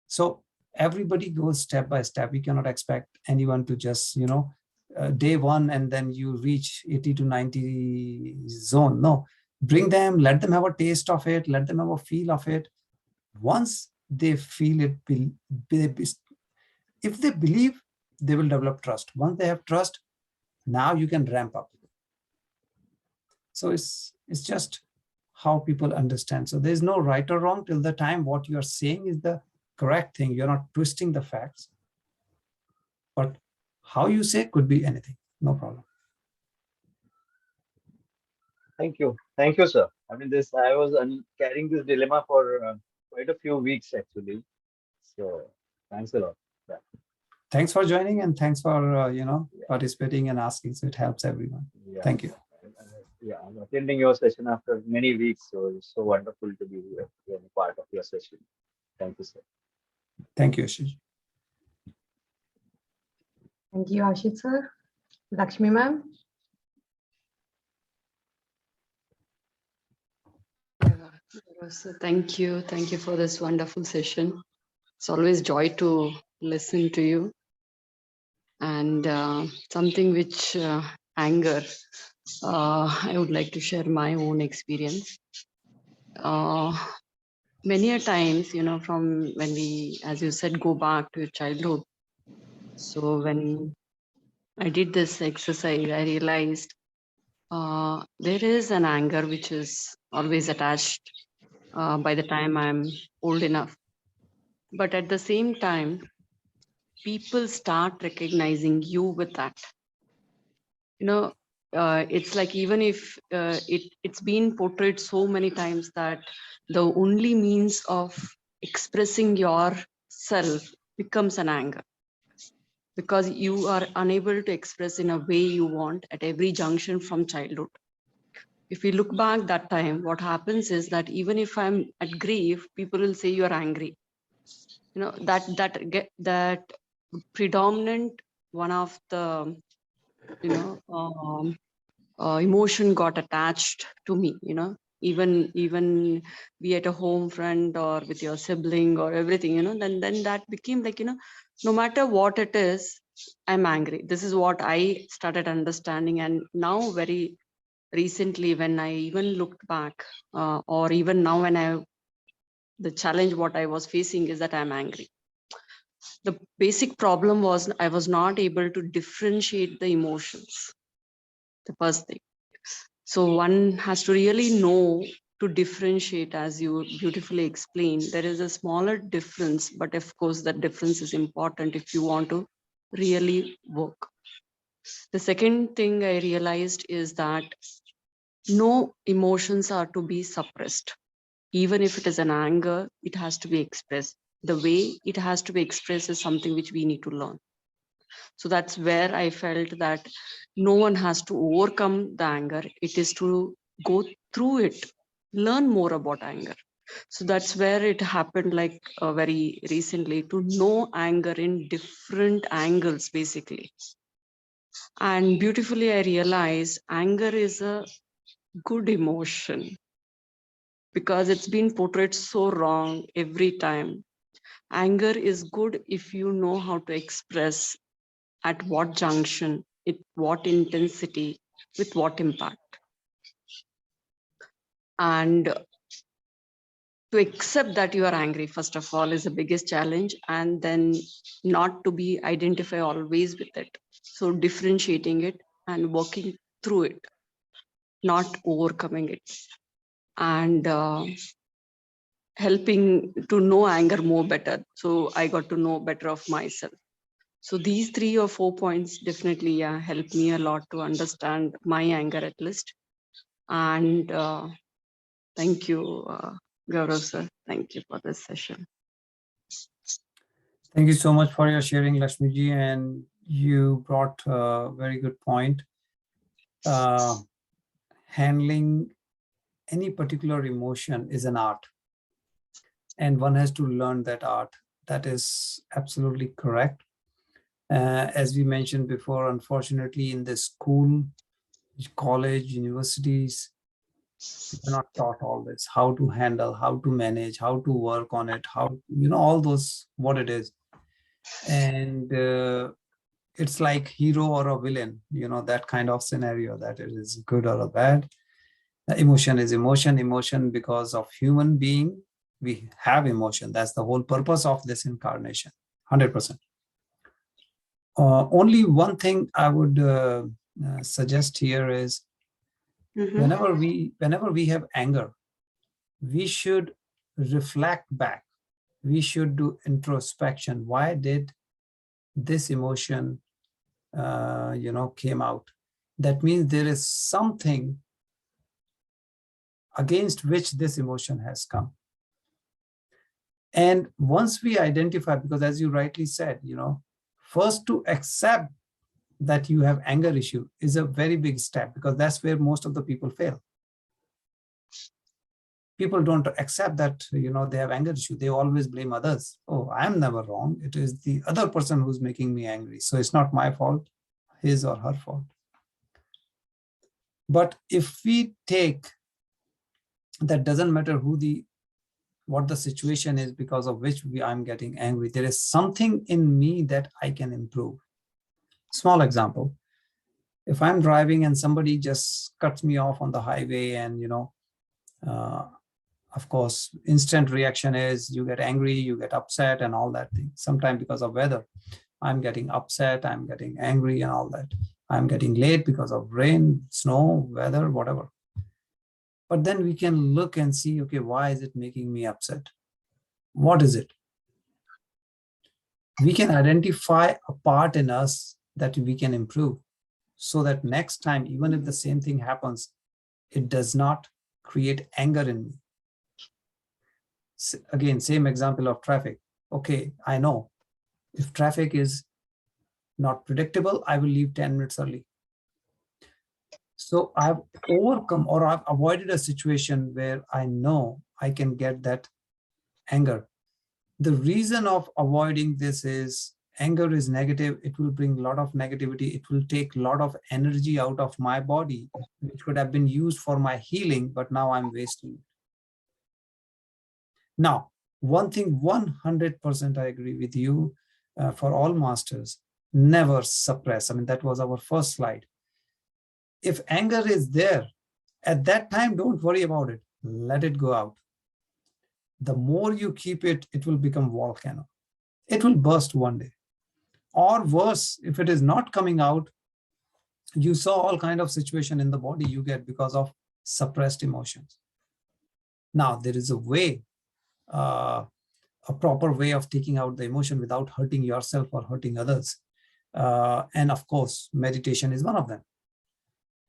So everybody goes step by step. We cannot expect anyone to just, day one and then you reach 80 to 90 zone. No, bring them, let them have a taste of it, let them have a feel of it. Once they feel it, if they believe, they will develop trust. Once they have trust, now you can ramp up. So it's just how people understand. So there's no right or wrong till the time what you are saying is the correct thing. You're not twisting the facts. But how you say could be anything. No problem. Thank you. Thank you, sir. I mean, I was carrying this dilemma for quite a few weeks, actually. So thanks a lot. Yeah. Thanks for joining, and thanks for, participating and asking. So it helps everyone. Yeah. Thank you. Yeah, I'm attending your session after many weeks. So it's so wonderful to be here, part of your session. Thank you, sir. Thank you, Ashish. Thank you, Ashit sir. Lakshmi ma'am. So thank you for this wonderful session. It's always joy to listen to you, and something which anger, I would like to share my own experience. Many a times, from when we, as you said, go back to your childhood. So when I did this exercise, I realized there is an anger which is always attached by the time I'm old enough. But at the same time, people start recognizing you with that. It's like, even if it's been portrayed so many times that the only means of expressing yourself becomes an anger. because you are unable to express in a way you want at every junction from childhood. If we look back that time, what happens is that even if I'm at grief, people will say you are angry. You know, that predominant one of the, emotion got attached to me, even be at a home friend or with your sibling or everything, then that became like, no matter what it is, I'm angry. This is what I started understanding. And now very recently, when I even looked back, or even now when the challenge what I was facing is that I'm angry. The basic problem was I was not able to differentiate the emotions, the first thing. So one has to really know to differentiate, as you beautifully explained. There is a smaller difference, but of course that difference is important if you want to really work. The second thing I realized is that no emotions are to be suppressed. Even if it is an anger, it has to be expressed. The way it has to be expressed is something which we need to learn. So that's where I felt that no one has to overcome the anger. It is to go through it, learn more about anger. So that's where it happened, like very recently, to know anger in different angles, basically. And beautifully, I realized anger is a good emotion because it's been portrayed so wrong every time. Anger is good if you know how to express at what junction, at what intensity, with what impact. And to accept that you are angry, first of all, is the biggest challenge, and then not to be identify always with it. So differentiating it and working through it, not overcoming it, and helping to know anger more better. So I got to know better of myself. So these 3 or 4 points definitely helped me a lot to understand my anger at least. And thank you, Gaurav sir. Thank you for this session. Thank you so much for your sharing, Lakshmiji, and you brought a very good point. Handling any particular emotion is an art, and one has to learn that art. That is absolutely correct. As we mentioned before, unfortunately, in the school, college, universities, we're not taught all this, how to handle, how to manage, how to work on it, how, all those, what it is. And it's like hero or a villain, that kind of scenario, that it is good or a bad. Emotion is emotion. Emotion, because of human being, we have emotion. That's the whole purpose of this incarnation, 100%. Only one thing I would suggest here is, whenever we have anger, we should reflect back. We should do introspection. Why did this emotion came out? That means there is something against which this emotion has come. And once we identify, because as you rightly said, first to accept that you have anger issue is a very big step, because that's where most of the people fail. People don't accept that, they have anger issue. They always blame others. Oh, I'm never wrong. It is the other person who's making me angry. So it's not my fault, his or her fault. But if we take that, doesn't matter what the situation is because of which I'm getting angry, there is something in me that I can improve. Small example. If I'm driving and somebody just cuts me off on the highway, and of course, instant reaction is you get angry, you get upset and all that thing. Sometimes because of weather, I'm getting upset, I'm getting angry and all that. I'm getting late because of rain, snow, weather, whatever. But then we can look and see, okay, why is it making me upset? What is it? We can identify a part in us that we can improve, so that next time, even if the same thing happens, it does not create anger in me. Again, same example of traffic. Okay, I know if traffic is not predictable, I will leave 10 minutes early. So I've overcome, or I've avoided a situation where I know I can get that anger. The reason of avoiding this is anger is negative. It will bring a lot of negativity. It will take a lot of energy out of my body, which could have been used for my healing, but now I'm wasting it. Now, one thing 100% I agree with you, for all masters, never suppress. I mean, that was our first slide. If anger is there, at that time, don't worry about it. Let it go out. The more you keep it, it will become volcano. It will burst one day. Or worse, if it is not coming out, you saw all kind of situation in the body you get because of suppressed emotions. Now, there is a way, a proper way of taking out the emotion without hurting yourself or hurting others. And of course, meditation is one of them.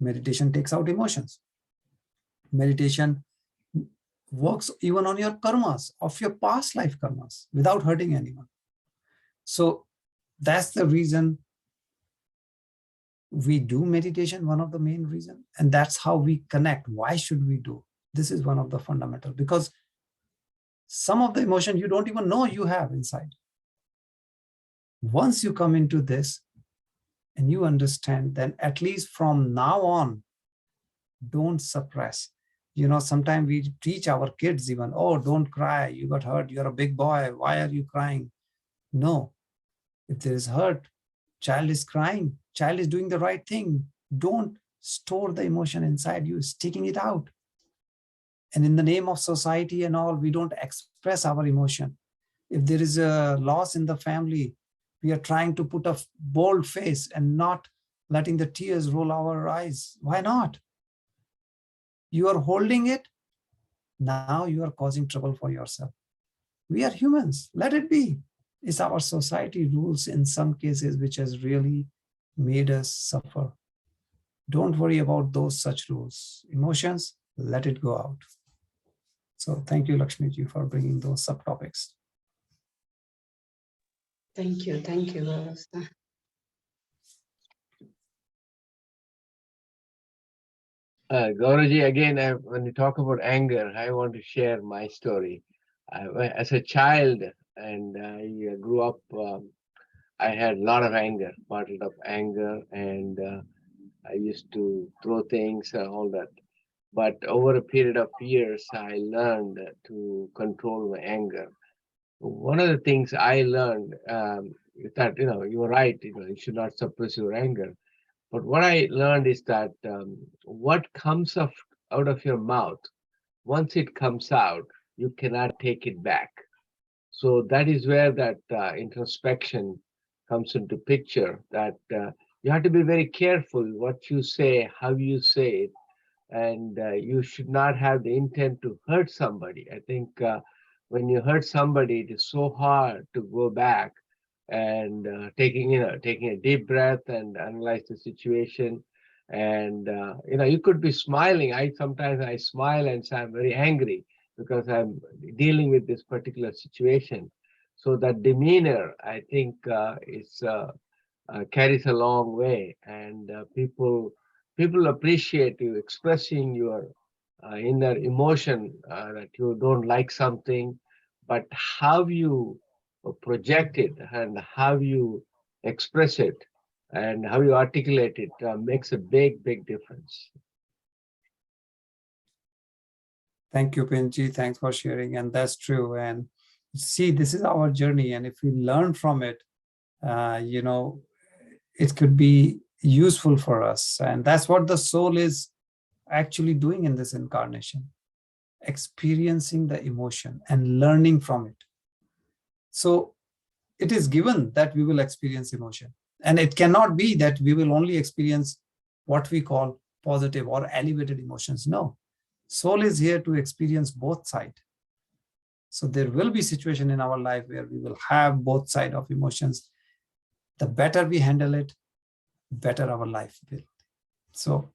Meditation takes out emotions. Meditation works even on your karmas, of your past life karmas, without hurting anyone. So that's the reason we do meditation, one of the main reasons. And that's how we connect. Why should we do? This is one of the fundamental, because some of the emotion you don't even know you have inside. Once you come into this and you understand, then at least from now on, don't suppress. You know, sometimes we teach our kids even, oh, don't cry, you got hurt, you're a big boy, why are you crying? No, if there is hurt, child is crying, child is doing the right thing. Don't store the emotion inside you, sticking it out. And in the name of society and all, we don't express our emotion. If there is a loss in the family, we are trying to put a bold face and not letting the tears roll our eyes. Why not? You are holding it. Now you are causing trouble for yourself. We are humans. Let it be. It's our society rules in some cases which has really made us suffer. Don't worry about those such rules. Emotions, let it go out. So thank you, Lakshmiji, for bringing those subtopics. Thank you, Gaurav sir. Gauraji, again, when you talk about anger, I want to share my story. As a child, and I grew up, I had a lot of anger, bottled up anger, and I used to throw things, all that. But over a period of years, I learned to control my anger. One of the things I learned is that, you were right, you should not suppress your anger. But what I learned is that what comes out of your mouth, once it comes out, you cannot take it back. So that is where that introspection comes into picture, that you have to be very careful what you say, how you say it, and you should not have the intent to hurt somebody. I think when you hurt somebody, it is so hard to go back and taking a deep breath and analyze the situation. And you could be smiling. Sometimes I smile and say I'm very angry because I'm dealing with this particular situation. So that demeanor, I think, is carries a long way, and people appreciate you expressing your inner emotion, that you don't like something, but how you project it and how you express it and how you articulate it makes a big difference. Thank you, Pinchi. Thanks for sharing. And that's true. And see, this is our journey. And if we learn from it, it could be useful for us. And that's what the soul is actually doing in this incarnation, experiencing the emotion and learning from it. So it is given that we will experience emotion. And it cannot be that we will only experience what we call positive or elevated emotions. No, soul is here to experience both sides. So there will be situation in our life where we will have both sides of emotions. The better we handle it, better our life will. So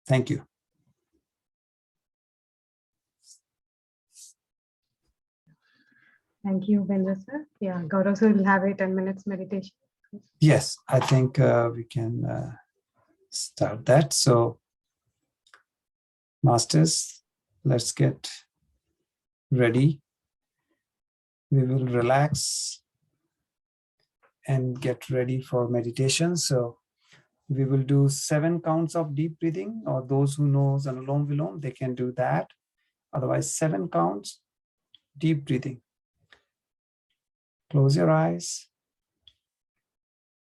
thank you. Thank you, Upendra sir. Yeah, Gaurav sir will have a 10 minutes meditation. Yes, I think we can start that. So, masters, let's get ready. We will relax and get ready for meditation. So, we will do 7 counts of deep breathing, or those who knows Anulom Vilom, they can do that. Otherwise, 7 counts, deep breathing. Close your eyes.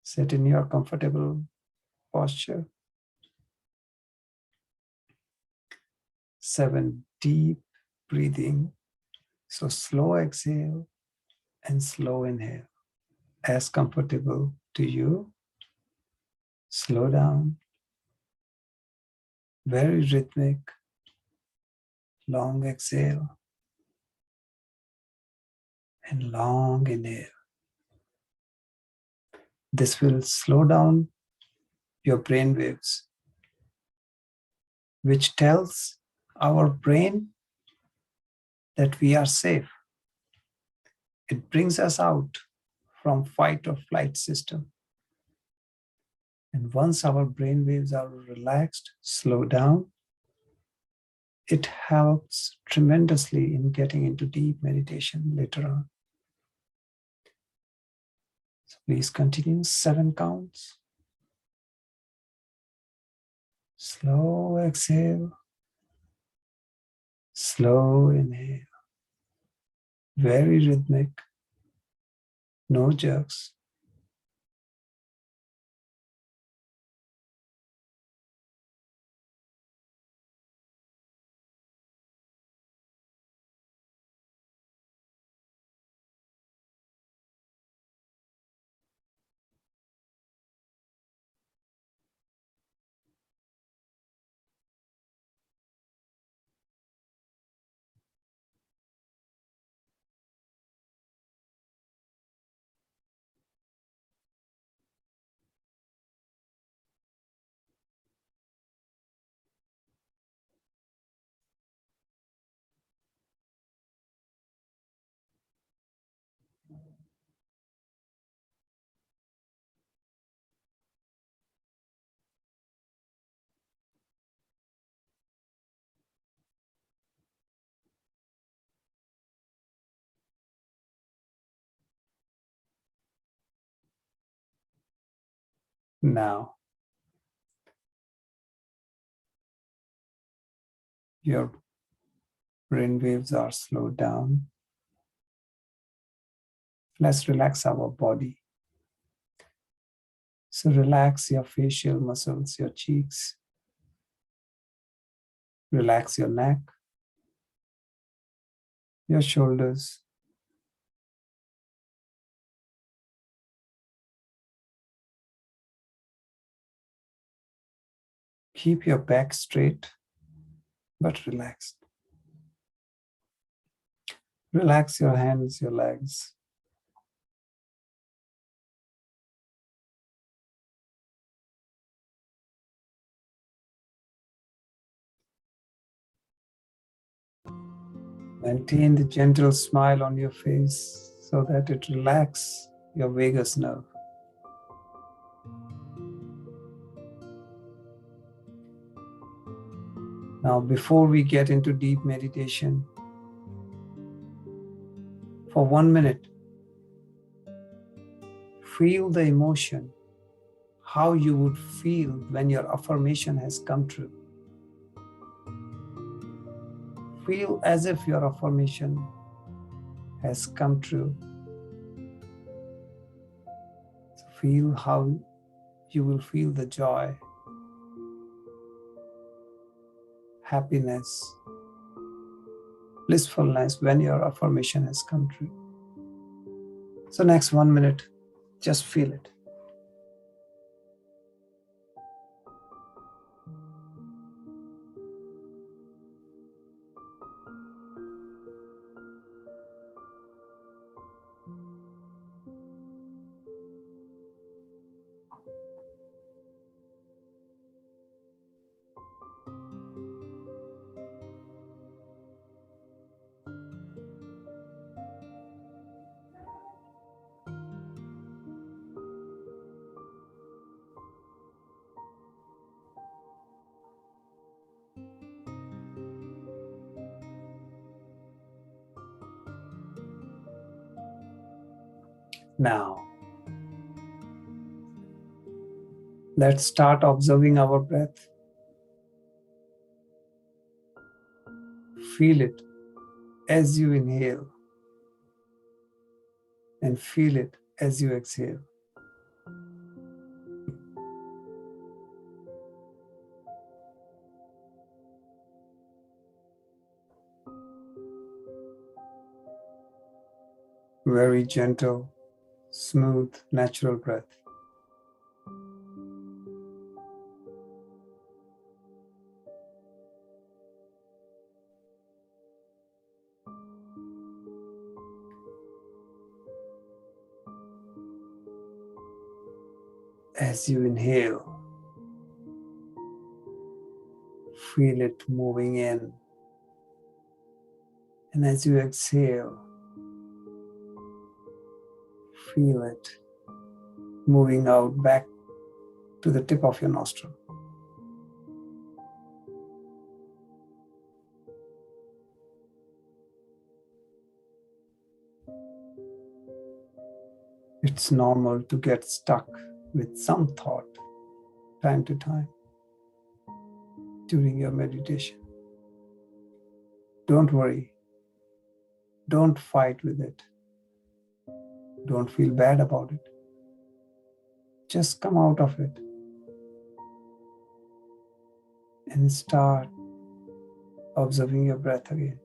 Sit in your comfortable posture. 7 deep breathing. So slow exhale and slow inhale. As comfortable to you. Slow down. Very rhythmic. Long exhale and long inhale. This will slow down your brain waves, which tells our brain that we are safe. It brings us out from fight or flight system. And once our brain waves are relaxed, slow down, it helps tremendously in getting into deep meditation later on. So please continue 7 counts. Slow exhale, slow inhale. Very rhythmic, no jerks. Now, your brain waves are slowed down. Let's relax our body. So relax your facial muscles, your cheeks. Relax your neck, your shoulders. Keep your back straight, but relaxed. Relax your hands, your legs. Maintain the gentle smile on your face so that it relaxes your vagus nerve. Now, before we get into deep meditation, for 1 minute, feel the emotion, how you would feel when your affirmation has come true. Feel as if your affirmation has come true. So feel how you will feel the joy, happiness, blissfulness when your affirmation has come true. So next 1 minute, just feel it. Now, let's start observing our breath. Feel it as you inhale and feel it as you exhale. Very gentle, smooth, natural breath. As you inhale, feel it moving in. And as you exhale, feel it moving out back to the tip of your nostril. It's normal to get stuck with some thought time to time during your meditation. Don't worry. Don't fight with it. Don't feel bad about it. Just come out of it and start observing your breath again.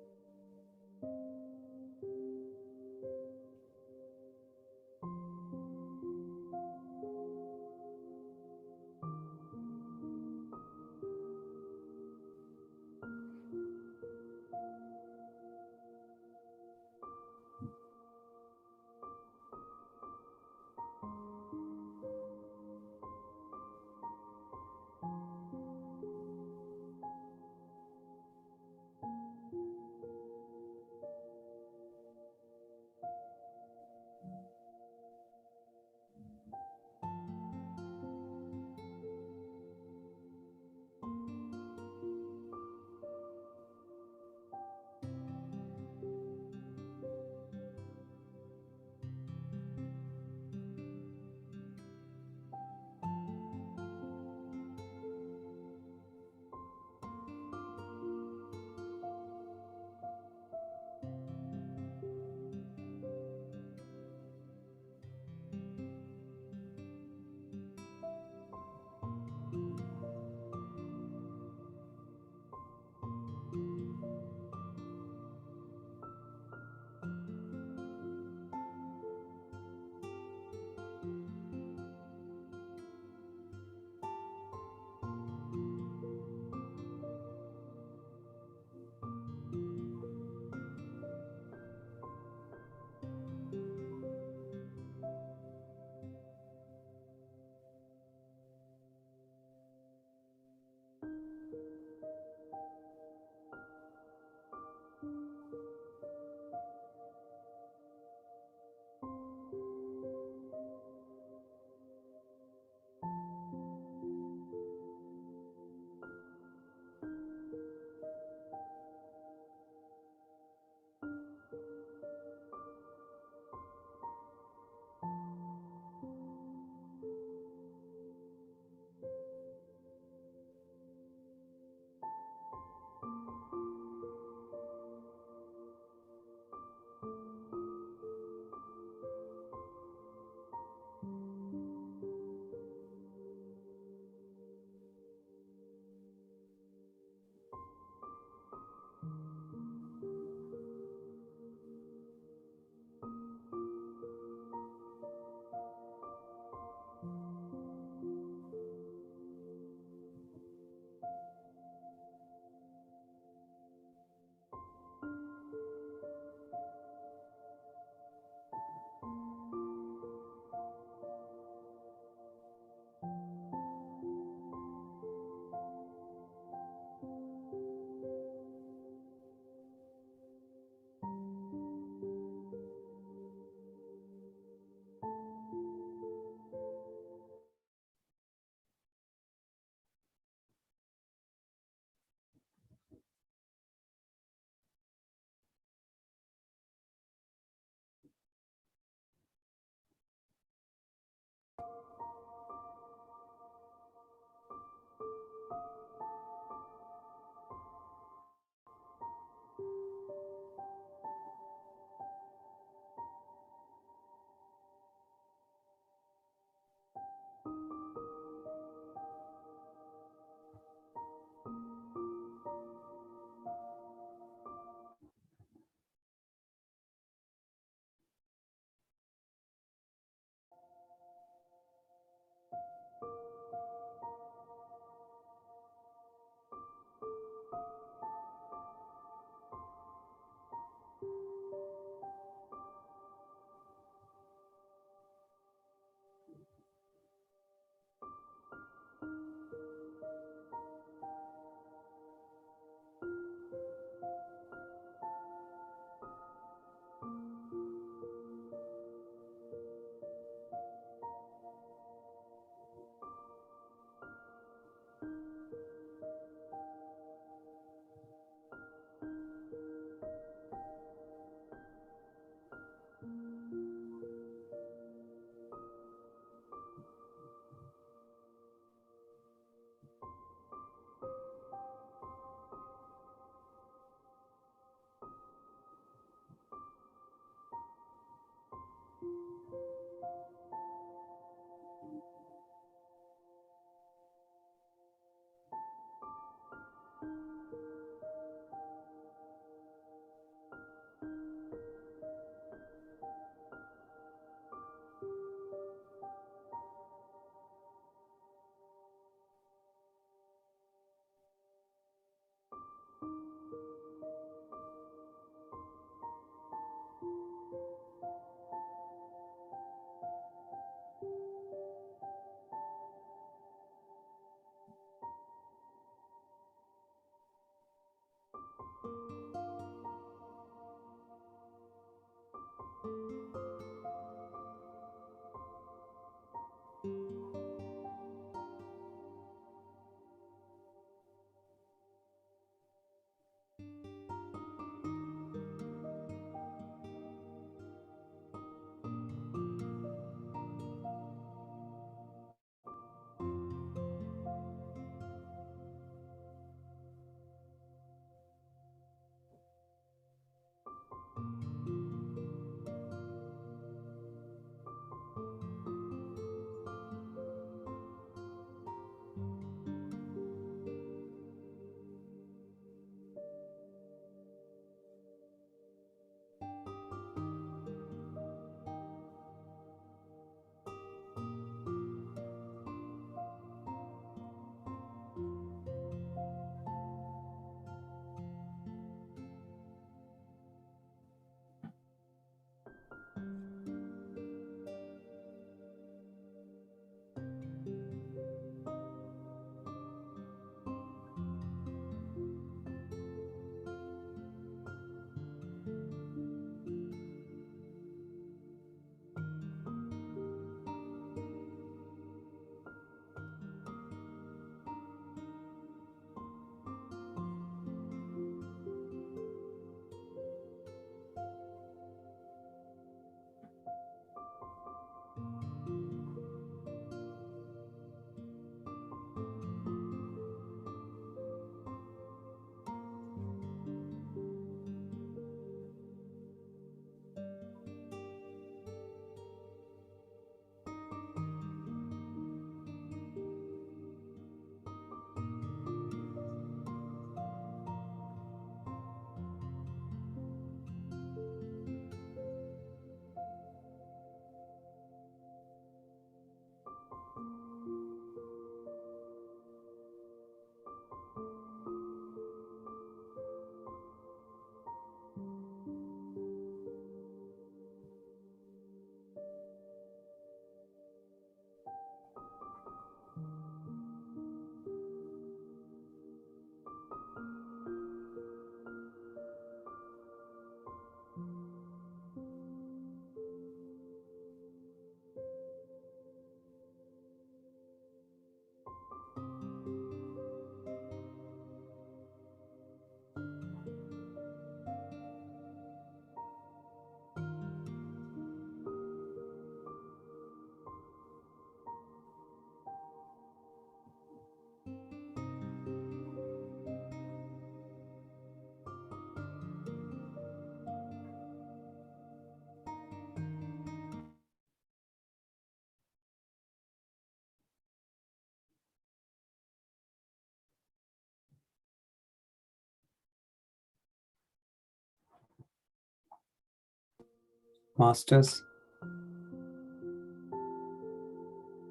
Masters,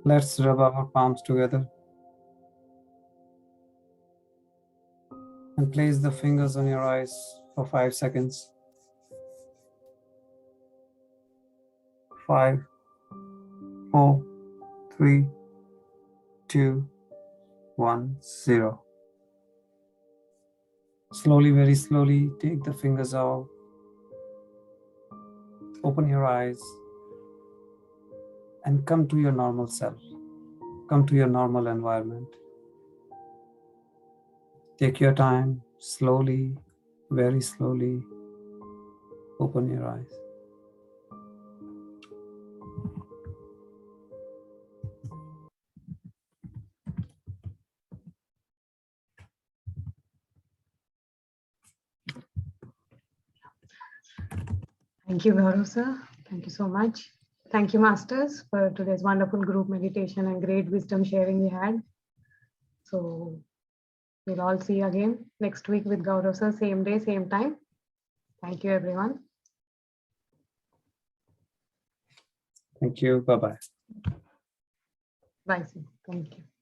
let's rub our palms together and place the fingers on your eyes for 5 seconds. 5, 4, 3, 2, 1, 0. Slowly, very slowly, take the fingers out. Open your eyes and come to your normal self. Come to your normal environment. Take your time, slowly, very slowly, open your eyes. Thank you, Gaurav sir. Thank you so much. Thank you, Masters, for today's wonderful group meditation and great wisdom sharing we had. So we'll all see you again next week with Gaurav sir, same day, same time. Thank you, everyone. Thank you. Bye-bye. Bye, sir. Thank you.